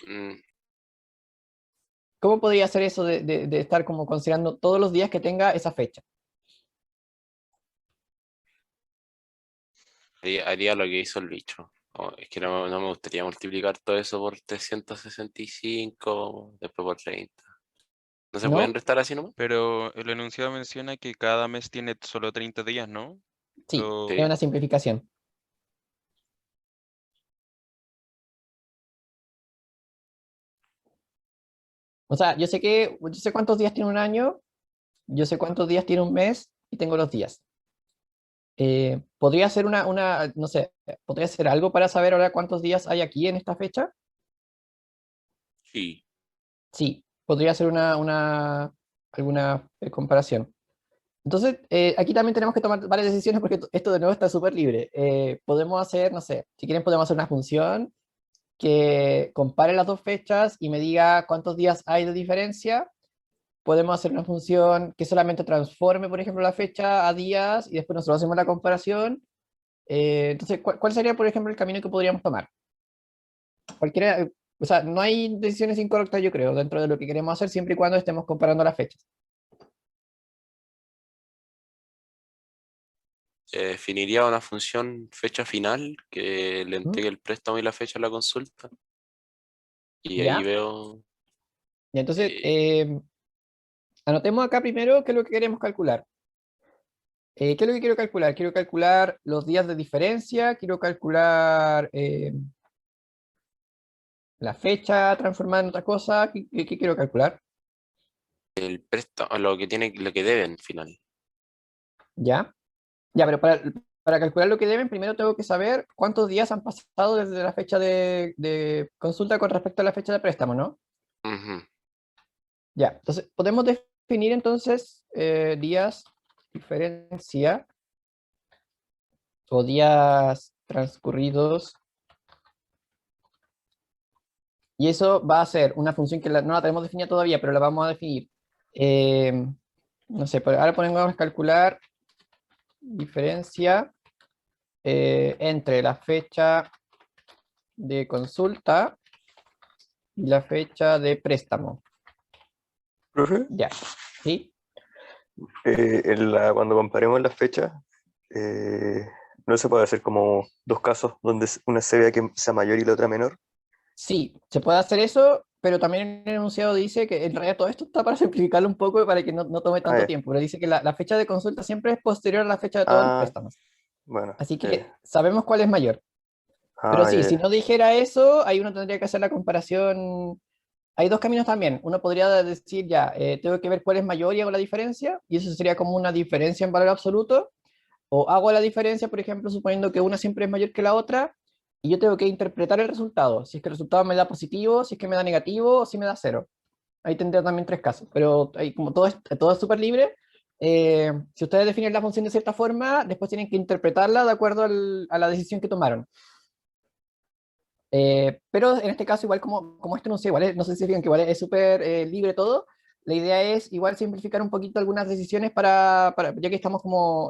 Mm, ¿Cómo podría hacer eso de estar como considerando todos los días que tenga esa fecha? haría lo que hizo el bicho. Oh, es que no me gustaría multiplicar todo eso por 365, después por 30. ¿No se pueden ¿No? restar así nomás? Pero el enunciado menciona que cada mes tiene solo 30 días, ¿no? Sí, O- es Sí. una simplificación. O sea, yo sé cuántos días tiene un año, yo sé cuántos días tiene un mes y tengo los días. ¿Podría ser no sé, podría ser algo para saber ahora cuántos días hay aquí en esta fecha? Sí. Sí, podría ser alguna comparación. Entonces, aquí también tenemos que tomar varias decisiones porque esto de nuevo está súper libre. Podemos hacer, no sé, si quieren podemos hacer una función que compare las dos fechas y me diga cuántos días hay de diferencia. Podemos hacer una función que solamente transforme, por ejemplo, la fecha a días y después nosotros hacemos la comparación. Entonces, ¿cuál sería, por ejemplo, el camino que podríamos tomar? Cualquiera, o sea, no hay decisiones incorrectas, yo creo, dentro de lo que queremos hacer, siempre y cuando estemos comparando las fechas. Definiría una función fecha final que le ¿Mm? entregue el préstamo y la fecha a la consulta. Y ahí ¿Ya? veo. Y entonces, eh, anotemos acá primero qué es lo que queremos calcular. ¿Qué es lo que quiero calcular? Quiero calcular los días de diferencia, quiero calcular la fecha transformada en otra cosa. ¿Qué quiero calcular? el préstamo, lo que deben final. ¿Ya? Ya, pero para calcular lo que deben, primero tengo que saber cuántos días han pasado desde la fecha de consulta con respecto a la fecha de préstamo, ¿no? Ujú. Ya, entonces podemos definir entonces días diferencia o días transcurridos, y eso va a ser una función que no la tenemos definida todavía, pero la vamos a definir. Eh, no sé, ahora ponemos a calcular diferencia entre la fecha de consulta y la fecha de préstamo. Profe, Ya, ¿sí? cuando comparemos las fechas, eh, no se puede hacer como dos casos donde una se vea que sea mayor y la otra menor. Sí, se puede hacer eso, pero también en el enunciado dice que en realidad todo esto está para simplificarlo un poco y para que no tome Ah, tanto ya. tiempo, pero dice que la fecha de consulta siempre es posterior a la fecha de todos los Ah, préstamos. bueno, Así ya, que ya. sabemos cuál es mayor. Pero Ah, sí, ya, si ya. no dijera eso, ahí uno tendría que hacer la comparación. Hay dos caminos también. Uno podría decir, ya, tengo que ver cuál es mayor y hago la diferencia, y eso sería como una diferencia en valor absoluto. O hago la diferencia, por ejemplo, suponiendo que una siempre es mayor que la otra, y yo tengo que interpretar el resultado. Si es que el resultado me da positivo, si es que me da negativo, o si me da cero. Ahí tendría también tres casos. Pero ahí, como todo es súper libre, si ustedes definen la función de cierta forma, después tienen que interpretarla de acuerdo a la decisión que tomaron. Pero en este caso, igual como esto no sé, igual no sé si se fijan que igual es súper libre todo, la idea es igual simplificar un poquito algunas decisiones ya que estamos como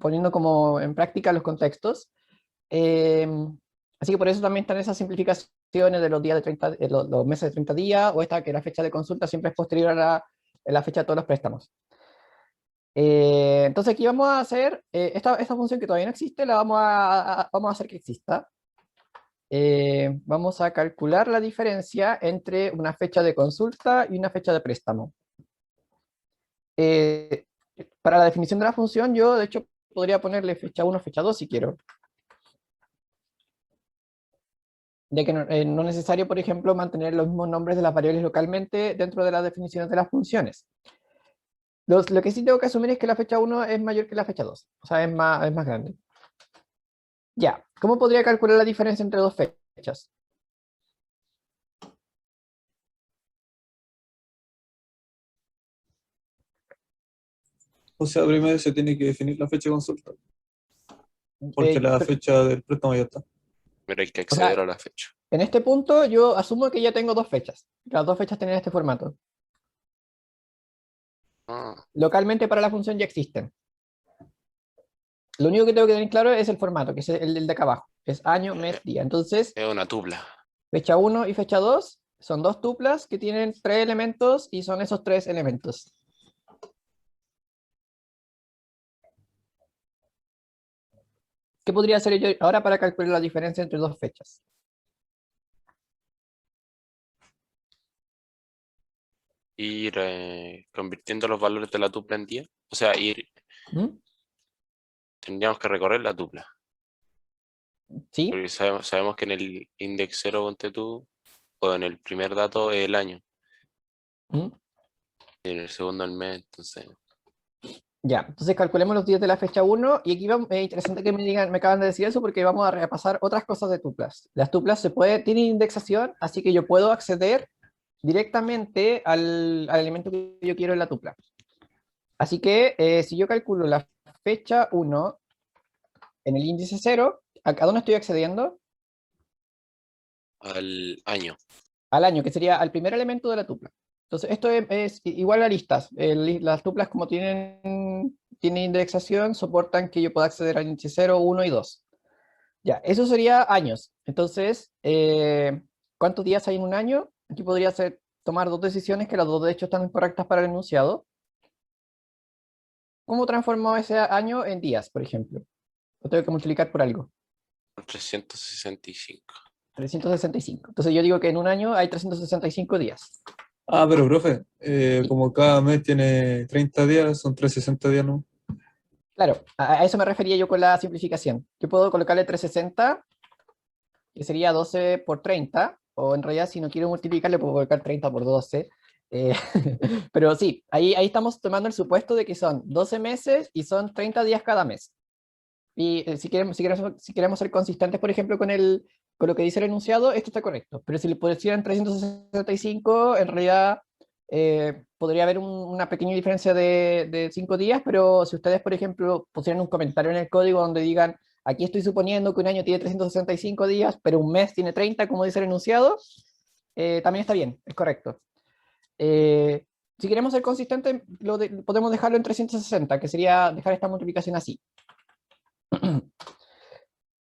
poniendo como en práctica los contextos. Eh, Así que por eso también están esas simplificaciones de los días de 30, los meses de 30 días, o esta que la fecha de consulta siempre es posterior a la fecha de todos los préstamos. Entonces aquí vamos a hacer esta función que todavía no existe, la vamos a hacer que exista. Vamos a calcular la diferencia entre una fecha de consulta y una fecha de préstamo. Eh, para la definición de la función, yo de hecho podría ponerle fecha 1, fecha 2 si quiero. Ya que no es necesario, por ejemplo, mantener los mismos nombres de las variables localmente dentro de las definiciones de las funciones. Lo que sí tengo que asumir es que la fecha 1 es mayor que la fecha 2, o sea, es más grande. Ya, ¿cómo podría calcular la diferencia entre dos fechas? O sea, primero se tiene que definir la fecha de consulta, porque la Pero, fecha del préstamo ya está. Pero hay que o acceder sea, a la fecha. en este punto yo asumo que ya tengo dos fechas. Las dos fechas tienen este formato. Ah, Localmente para la función ya existen. Lo único que tengo que tener claro es el formato, que es el de acá abajo. Es año, mes, eh, día. Entonces, es una tupla. fecha 1 y fecha 2 son dos tuplas que tienen tres elementos y son esos tres elementos. ¿Qué podría hacer yo ahora para calcular la diferencia entre dos fechas? Ir convirtiendo los valores de la tupla en día. O sea, ¿Mm? tendríamos que recorrer la tupla. ¿Sí? Porque sabemos que en el index 0, ponte tú, o en el primer dato es el año, ¿Mm? y en el segundo el mes, entonces. Ya, entonces calculemos los días de la fecha 1 y aquí es interesante que me acaban de decir eso porque vamos a repasar otras cosas de tuplas. Las tuplas tienen indexación, así que yo puedo acceder directamente al elemento que yo quiero en la tupla. Así que si yo calculo la fecha 1 en el índice 0, ¿a dónde estoy accediendo? Al año. Al año, que sería al primer elemento de la tupla. Entonces, esto es igual a listas. Las tuplas, como tienen indexación, soportan que yo pueda acceder al índice 0, 1 y 2. Ya, eso sería años. Entonces, ¿cuántos días hay en un año? Aquí podría tomar dos decisiones, que las dos de hecho están correctas para el enunciado. ¿Cómo transformo ese año en días, por ejemplo? Lo tengo que multiplicar por algo. 365. 365. Entonces yo digo que en un año hay 365 días. Ah, pero profe, Sí. como cada mes tiene 30 días, son 360 días, ¿no? Claro, a eso me refería yo con la simplificación. Yo puedo colocarle 360, que sería 12 por 30, o en realidad si no quiero multiplicarle puedo colocar 30 por 12. eh, pero sí, ahí estamos tomando el supuesto de que son 12 meses y son 30 días cada mes. Y si queremos ser consistentes, por ejemplo, con lo que dice el enunciado, esto está correcto. Pero si le pusieran 365, en realidad podría haber una pequeña diferencia de 5 días, pero si ustedes, por ejemplo, pusieran un comentario en el código donde digan, aquí estoy suponiendo que un año tiene 365 días, pero un mes tiene 30, como dice el enunciado, también está bien, es correcto. Si queremos ser consistentes, podemos dejarlo en 360, que sería dejar esta multiplicación así.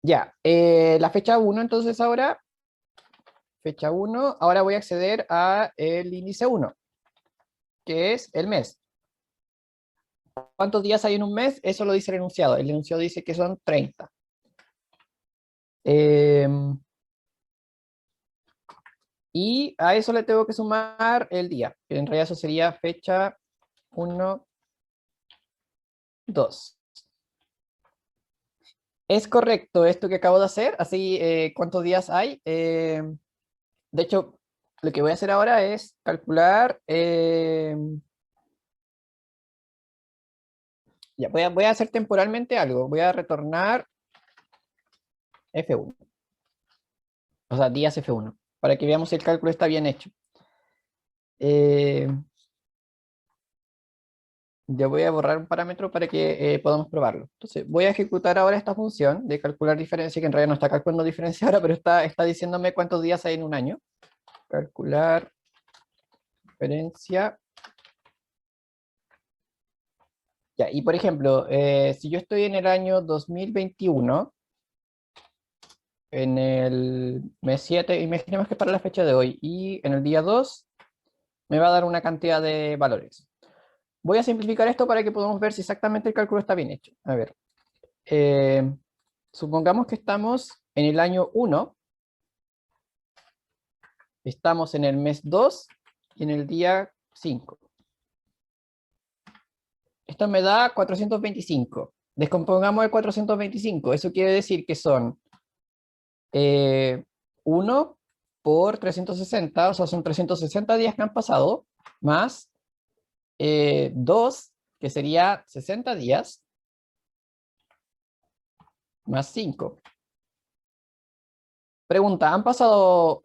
Ya, la fecha 1 entonces ahora, fecha 1, ahora voy a acceder a el índice 1, que es el mes. ¿Cuántos días hay en un mes? Eso lo dice el enunciado dice que son 30. Y a eso le tengo que sumar el día, que en realidad eso sería fecha 1, 2. ¿Es correcto esto que acabo de hacer? Así, ¿cuántos días hay? De hecho, lo que voy a hacer ahora es calcular... ya, voy a hacer temporalmente algo. Voy a retornar F1. O sea, días F1. Para que veamos si el cálculo está bien hecho. Ya voy a borrar un parámetro para que podamos probarlo. Entonces, voy a ejecutar ahora esta función de calcular diferencia, que en realidad no está calculando diferencia ahora, pero está diciéndome cuántos días hay en un año. Calcular diferencia. Ya, y por ejemplo, si yo estoy en el año 2021, en el mes 7, imaginemos que para la fecha de hoy, y en el día 2 me va a dar una cantidad de valores. Voy a simplificar esto para que podamos ver si exactamente el cálculo está bien hecho. A ver, supongamos que estamos en el año 1, estamos en el mes 2 y en el día 5. Esto me da 425. Descompongamos el 425. Eso quiere decir que son 1 por 360, o sea, son 360 días que han pasado, más 2, que sería 60 días, más 5. Pregunta, ¿han pasado,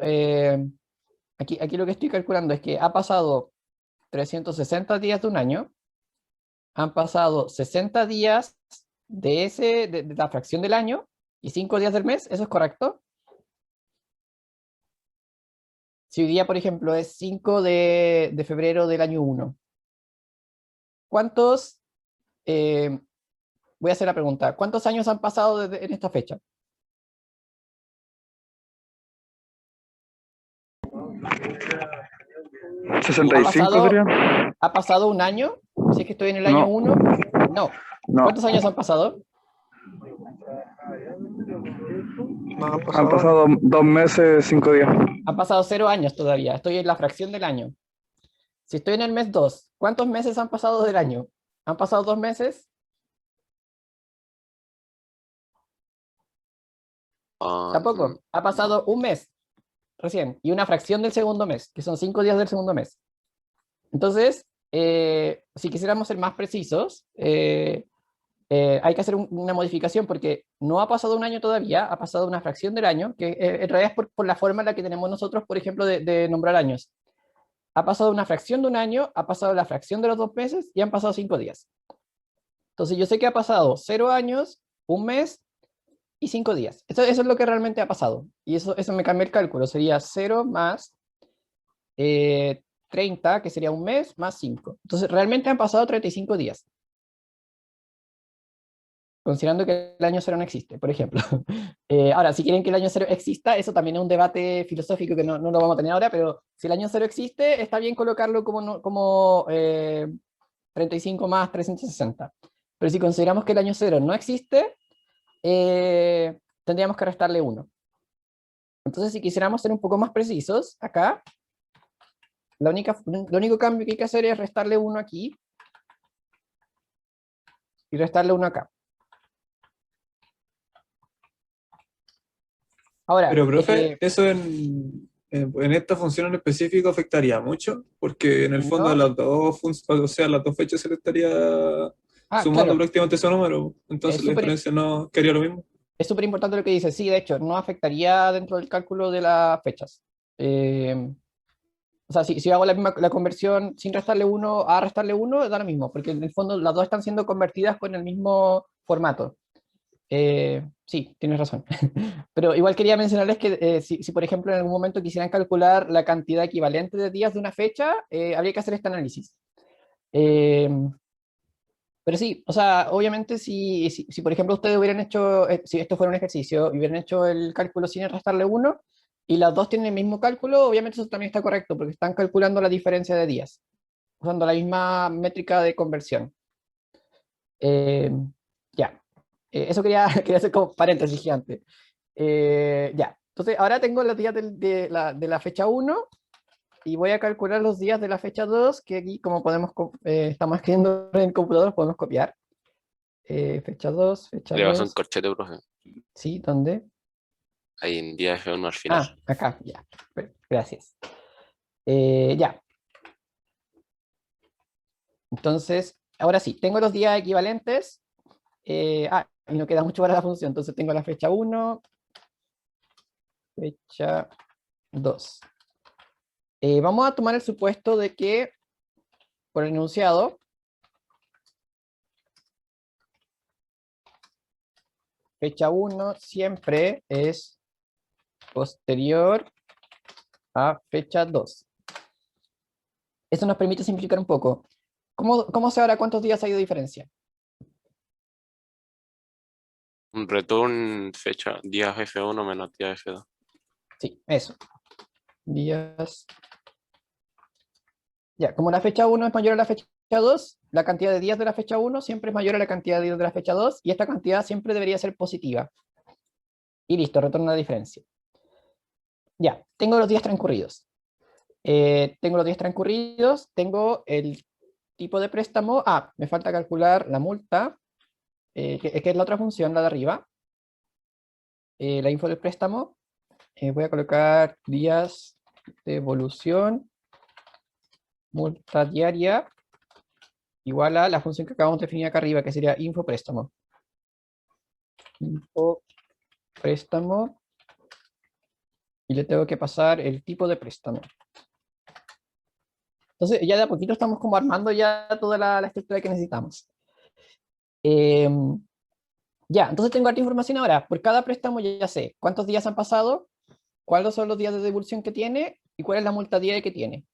aquí lo que estoy calculando es que ha pasado 360 días de un año, han pasado 60 días de la fracción del año y 5 días del mes, ¿eso es correcto? Si hoy día, por ejemplo, es 5 de febrero del año 1, ¿cuántos, voy a hacer la pregunta, ¿cuántos años han pasado en esta fecha? 65 sería. ¿Ha pasado un año? Si es que estoy en el año No. 1. No. No, ¿Cuántos años han pasado? No han han pasado. pasado 2 meses, 5 días. Han pasado 0 años todavía. Estoy en la fracción del año. Si estoy en el mes 2, ¿cuántos meses han pasado del año? ¿Han pasado 2 meses? Tampoco. Ha pasado un mes recién. Y una fracción del segundo mes, que son 5 días del segundo mes. Entonces, si quisiéramos ser más precisos, hay que hacer una modificación porque no ha pasado un año todavía, ha pasado una fracción del año, que en realidad es por la forma en la que tenemos nosotros, por ejemplo, de nombrar años. ha pasado una fracción de un año, ha pasado la fracción de los 2 meses y han pasado 5 días. Entonces yo sé que ha pasado 0 años, 1 mes y 5 días. Eso es lo que realmente ha pasado. Y eso me cambia el cálculo. Sería 0 más 30, que sería 1 mes, más 5. Entonces realmente han pasado 35 días. Considerando que el año cero no existe, por ejemplo. Ahora, si quieren que el año cero exista, eso también es un debate filosófico que no lo vamos a tener ahora, pero si el año cero existe, está bien colocarlo como 35 más 360. Pero si consideramos que el año cero no existe, tendríamos que restarle 1. Entonces, si quisiéramos ser un poco más precisos, acá, lo único cambio que hay que hacer es restarle 1 aquí y restarle 1 acá. Ahora, Pero, profe, eso en esta función en específico afectaría mucho, porque en el fondo a no. las dos, o sea, a las dos fechas se le estaría sumando Claro, prácticamente ese número. Entonces es la súper diferencia no quería lo mismo. es súper importante lo que dice. Sí, de hecho, no afectaría dentro del cálculo de las fechas. O sea, si hago la conversión sin restarle 1 a restarle 1, da lo mismo, porque en el fondo las dos están siendo convertidas con el mismo formato. Sí, tienes razón. Pero igual quería mencionarles que si, por ejemplo, en algún momento quisieran calcular la cantidad equivalente de días de una fecha, habría que hacer este análisis. Eh, pero sí, o sea, obviamente si por ejemplo ustedes hubieran hecho, si esto fuera un ejercicio y hubieran hecho el cálculo sin restarle 1 y las dos tienen el mismo cálculo, obviamente eso también está correcto porque están calculando la diferencia de días, usando la misma métrica de conversión. Eh, ya, eso quería hacer como paréntesis gigante. Ya, entonces ahora tengo los días de la fecha 1 y voy a calcular los días de la fecha 2, que aquí como estamos escribiendo en el computador, podemos copiar. Fecha 2, fecha Le vas a un 2, corchete, profe. sí, ¿dónde? Ahí en día F1 al final. Acá, ya, gracias. Ya, entonces, ahora sí, tengo los días equivalentes. Y no queda mucho para la función, entonces tengo la fecha 1, fecha 2. Vamos a tomar el supuesto de que, por el enunciado, fecha 1 siempre es posterior a fecha 2. Eso nos permite simplificar un poco. ¿Cómo sé ahora cuántos días hay de diferencia? Un return fecha días F1 menos días F2. Sí, eso. Días. Ya, como la fecha 1 es mayor a la fecha 2, la cantidad de días de la fecha 1 siempre es mayor a la cantidad de días de la fecha 2, y esta cantidad siempre debería ser positiva. Y listo, retorna la diferencia. Ya, tengo los días transcurridos. Tengo el tipo de préstamo. Me falta calcular la multa, que es la otra función, la de arriba. La info del préstamo. Voy a colocar días de evolución, multa diaria, igual a la función que acabamos de definir acá arriba, que sería info préstamo. Info préstamo. Y le tengo que pasar el tipo de préstamo. Entonces, ya de a poquito estamos como armando ya toda la estructura que necesitamos. Ya, entonces tengo harta información ahora. Por cada préstamo ya sé cuántos días han pasado, cuáles son los días de devolución que tiene y cuál es la multa diaria que tiene.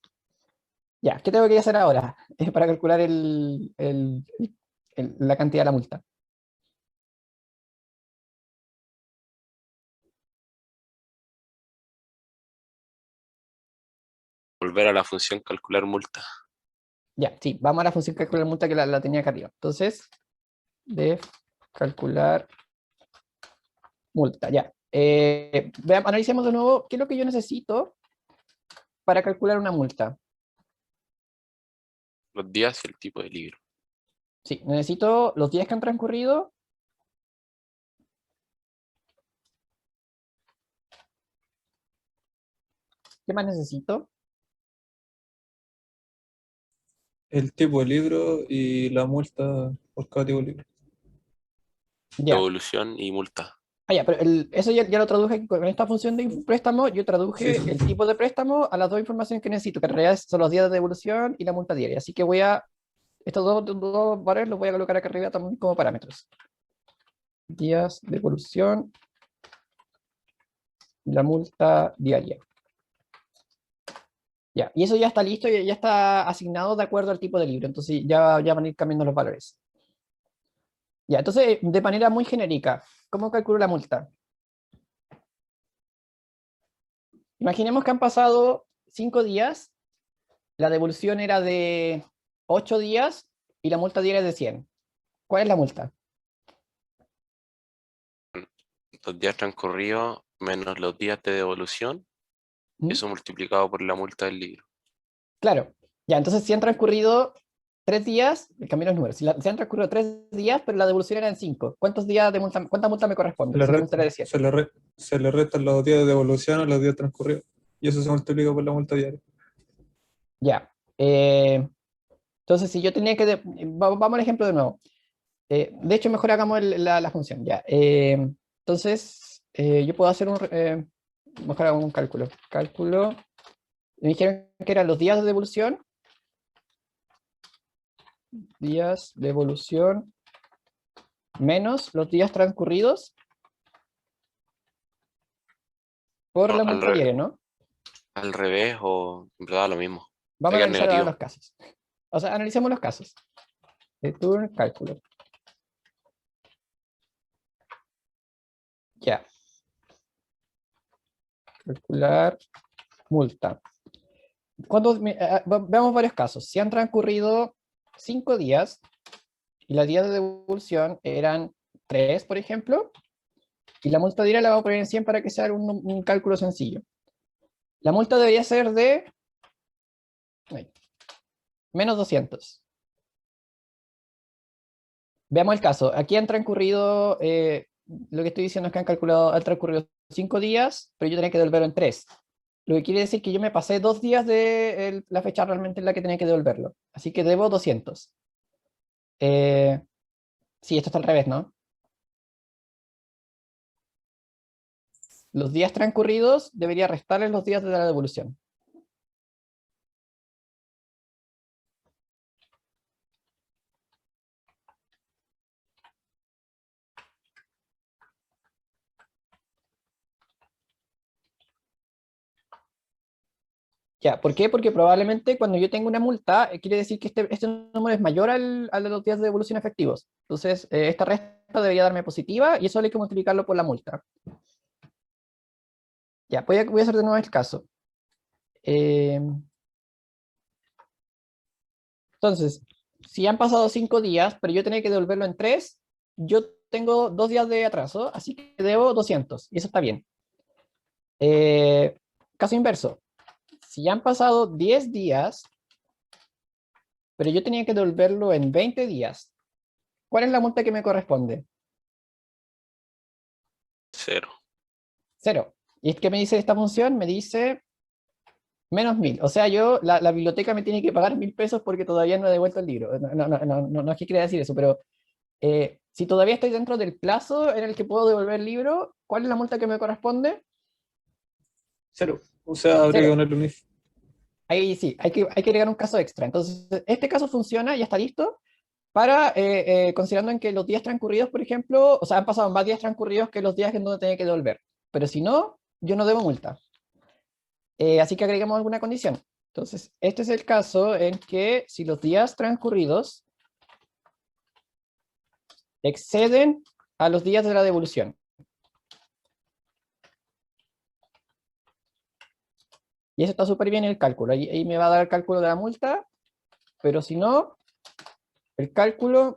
Ya, ¿qué tengo que hacer ahora para calcular la cantidad de la multa? Volver a la función calcular multa. Ya, sí, vamos a la función calcular multa que la tenía acá arriba. Entonces, de calcular multa, ya. Analicemos de nuevo qué es lo que yo necesito para calcular una multa. Los días y el tipo de libro. Sí, necesito los días que han transcurrido. ¿Qué más necesito? El tipo de libro y la multa por cada tipo de libro. Ya, Devolución y multa. Ya, pero eso ya lo traduje con esta función de préstamo, yo traduje Sí. el tipo de préstamo a las dos informaciones que necesito, que en realidad son los días de devolución y la multa diaria. Así que estos dos valores los voy a colocar acá arriba también como parámetros. Días de devolución, la multa diaria. Ya, y eso ya está listo, ya está asignado de acuerdo al tipo de libro, entonces ya van a ir cambiando los valores. Ya, entonces, de manera muy genérica, ¿cómo calculo la multa? Imaginemos que han pasado 5 días, la devolución era de 8 días y la multa diaria es de 100. ¿Cuál es la multa? Los días transcurridos menos los días de devolución, ¿Mm? eso multiplicado por la multa del libro. Claro, ya, entonces si han transcurrido 3 días, cambio los números, si han transcurrido 3 días, pero la devolución era en 5, ¿cuántos días de multa, cuánta multa me corresponde? Si la multa era de 100. Se le restan los días de devolución a los días transcurridos. Y eso se multiplica por la multa diaria. Ya. Entonces, si yo tenía que... vamos al ejemplo de nuevo. De hecho, mejor hagamos la función. Ya. Entonces, yo puedo hacer mejor hago un cálculo. Cálculo. Me dijeron que eran los días de devolución. Días de devolución menos los días transcurridos por No, la multa diaria, ¿no? al revés o en verdad lo mismo. Vamos a Pegar analizar ahora negativo. los casos. O sea, analicemos los casos. Return cálculo. Ya. Calcular multa. Veamos varios casos. Si han transcurrido 5 días y los días de devolución eran 3, por ejemplo, y la multa diaria la vamos a poner en 100 para que sea un cálculo sencillo. La multa debería ser de menos 200. Veamos el caso. Aquí han transcurrido, lo que estoy diciendo es que han transcurrido 5 días, pero yo tenía que devolverlo en 3. Lo que quiere decir que yo me pasé 2 días de la fecha realmente en la que tenía que devolverlo. Así que debo 200. Sí, esto está al revés, ¿no? Los días transcurridos debería restarles los días de la devolución. Ya, ¿por qué? Porque probablemente cuando yo tengo una multa, quiere decir que este número es mayor al de los días de devolución efectivos. Entonces, esta resta debería darme positiva y eso hay que multiplicarlo por la multa. Ya, voy a hacer de nuevo el caso. Entonces, si han pasado 5 días, pero yo tenía que devolverlo en 3, yo tengo 2 días de atraso, así que debo 200, y eso está bien. Caso inverso. Si ya han pasado 10 días, pero yo tenía que devolverlo en 20 días, ¿cuál es la multa que me corresponde? 0. 0. ¿Y es que me dice esta función? Me dice menos 1000. O sea, la biblioteca me tiene que pagar 1000 pesos porque todavía no he devuelto el libro. No es que quiera decir eso, pero si todavía estoy dentro del plazo en el que puedo devolver el libro, ¿cuál es la multa que me corresponde? 0. O sea, habría que 0. ponerle un if. Ahí sí, hay que agregar un caso extra. Entonces, este caso funciona, ya está listo, para, considerando en que los días transcurridos, por ejemplo, o sea, han pasado más días transcurridos que los días en donde tenía que devolver. Pero si no, yo no debo multa. Así que agregamos alguna condición. Entonces, este es el caso en que si los días transcurridos exceden a los días de la devolución. Y eso está súper bien en el cálculo. Ahí me va a dar el cálculo de la multa, pero si no, el cálculo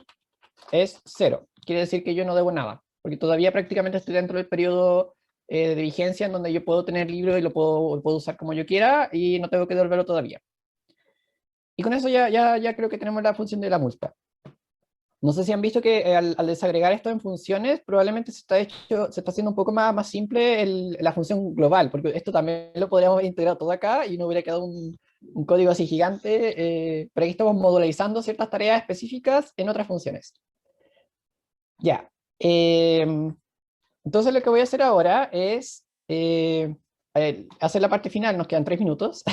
es 0. Quiere decir que yo no debo nada, porque todavía prácticamente estoy dentro del periodo de vigencia en donde yo puedo tener libro y lo puedo usar como yo quiera y no tengo que devolverlo todavía. Y con eso ya creo que tenemos la función de la multa. No sé si han visto que al desagregar esto en funciones, probablemente se está haciendo un poco más simple la función global, porque esto también lo podríamos haber integrado todo acá y no hubiera quedado un código así gigante, pero aquí estamos modularizando ciertas tareas específicas en otras funciones. Ya. Entonces lo que voy a hacer ahora es hacer la parte final, nos quedan 3 minutos.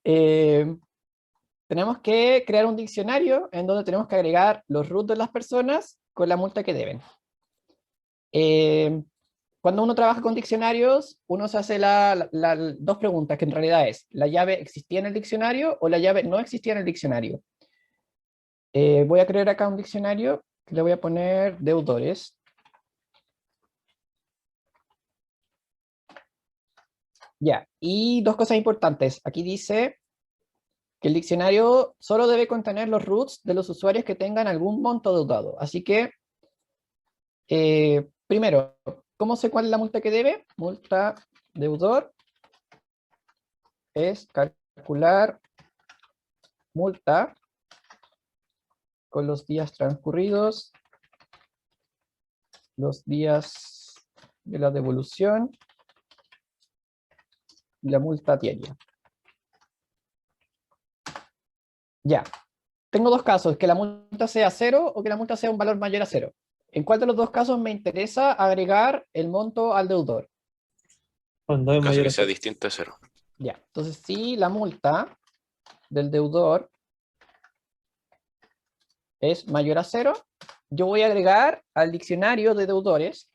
Eh, tenemos que crear un diccionario en donde tenemos que agregar los root de las personas con la multa que deben. Cuando uno trabaja con diccionarios, uno se hace dos preguntas, que en realidad es, ¿la llave existía en el diccionario o la llave no existía en el diccionario? Voy a crear acá un diccionario que le voy a poner deudores. Ya, y dos cosas importantes. Aquí dice que el diccionario solo debe contener los roots de los usuarios que tengan algún monto deudado. Así que, primero, ¿cómo sé cuál es la multa que debe? Multa deudor es calcular multa con los días transcurridos, los días de la devolución y la multa diaria. Ya. Tengo dos casos, que la multa sea 0 o que la multa sea un valor mayor a 0. ¿En cuál de los dos casos me interesa agregar el monto al deudor? Cuando es Caso mayor que a sea 0. distinto a 0. Ya, entonces si la multa del deudor es mayor a 0, yo voy a agregar al diccionario de deudores,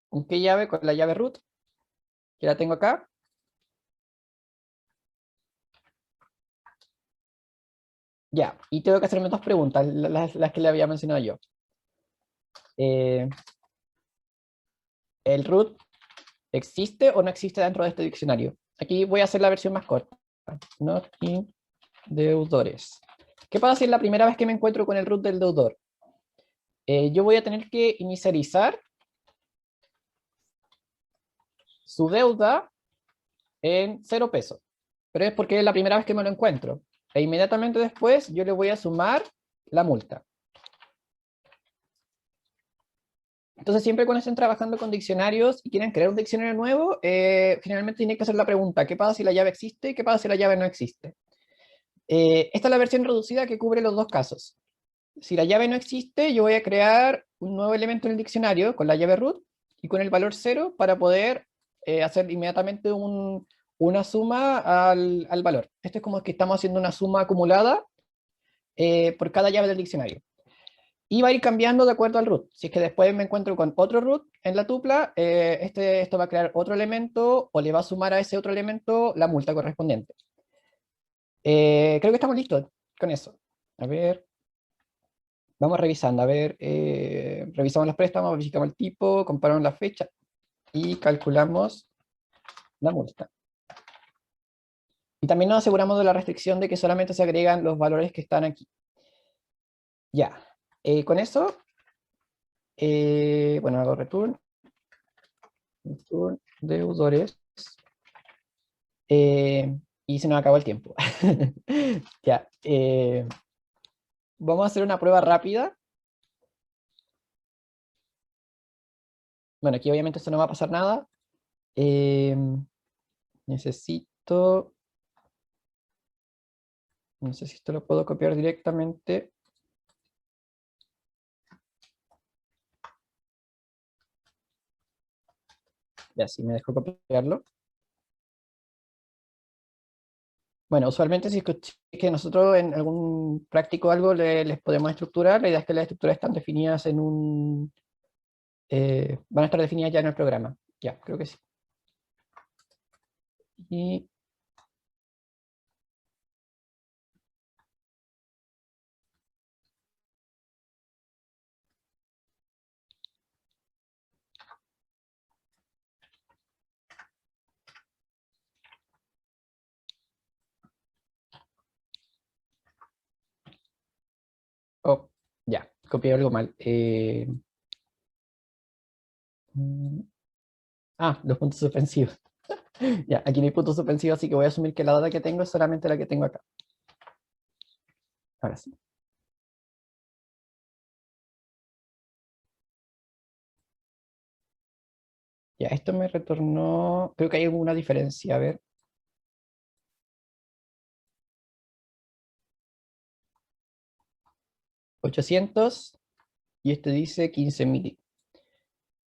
¿con qué llave? Con la llave root, que la tengo acá. Ya, y tengo que hacerme dos preguntas, las que le había mencionado yo. ¿El root existe o no existe dentro de este diccionario? Aquí voy a hacer la versión más corta. Not in deudores. ¿Qué pasa si es la primera vez que me encuentro con el root del deudor? Yo voy a tener que inicializar su deuda en 0 pesos. Pero es porque es la primera vez que me lo encuentro. E inmediatamente después yo le voy a sumar la multa. Entonces siempre cuando estén trabajando con diccionarios y quieren crear un diccionario nuevo, finalmente tienen que hacer la pregunta, ¿qué pasa si la llave existe y qué pasa si la llave no existe? Esta es la versión reducida que cubre los dos casos. Si la llave no existe, yo voy a crear un nuevo elemento en el diccionario con la llave root y con el valor 0 para poder hacer inmediatamente una suma al valor. Esto es como que estamos haciendo una suma acumulada por cada llave del diccionario. Y va a ir cambiando de acuerdo al root. Si es que después me encuentro con otro root en la tupla, esto va a crear otro elemento o le va a sumar a ese otro elemento la multa correspondiente. Creo que estamos listos con eso. A ver. Vamos revisando, a ver, revisamos los préstamos, verificamos el tipo, comparamos la fecha y calculamos la multa. Y también nos aseguramos de la restricción de que solamente se agregan los valores que están aquí. Ya, con eso, bueno, hago return deudores, y se nos acabó el tiempo. Ya, vamos a hacer una prueba rápida. Bueno, aquí obviamente esto no va a pasar nada. Necesito... No sé si esto lo puedo copiar directamente. Ya, sí, me dejo copiarlo. Bueno, usualmente si es que nosotros en algún práctico o algo les podemos estructurar, la idea es que las estructuras están definidas en un... van a estar definidas ya en el programa. Ya, creo que sí. Y... Oh, ya, copié algo mal. Los puntos suspensivos. Ya, aquí no hay puntos suspensivos, así que voy a asumir que la data que tengo es solamente la que tengo acá. Ahora sí. Ya, esto me retornó... Creo que hay alguna diferencia, a ver. 800 y este dice 15.000.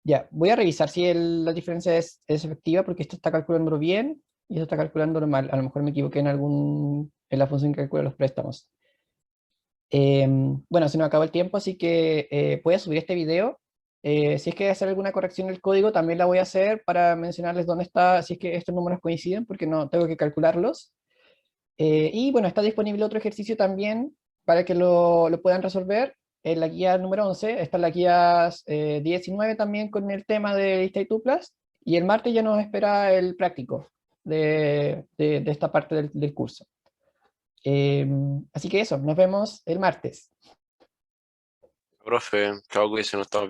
Ya, voy a revisar si la diferencia es efectiva, porque esto está calculando bien y esto está calculando mal. A lo mejor me equivoqué en la función que calcula los préstamos. Bueno, se nos acabó el tiempo, así que voy a subir este video. Si es que hay que hacer alguna corrección en el código, también la voy a hacer para mencionarles dónde está, si es que estos números coinciden, porque no tengo que calcularlos. Y bueno, está disponible otro ejercicio también para que lo puedan resolver en la guía número 11. Está en la guía 19 también con el tema de lista y tuplas. Y el martes ya nos espera el práctico de esta parte del curso. Así que eso, nos vemos el martes. Profe, chao, que se nos estamos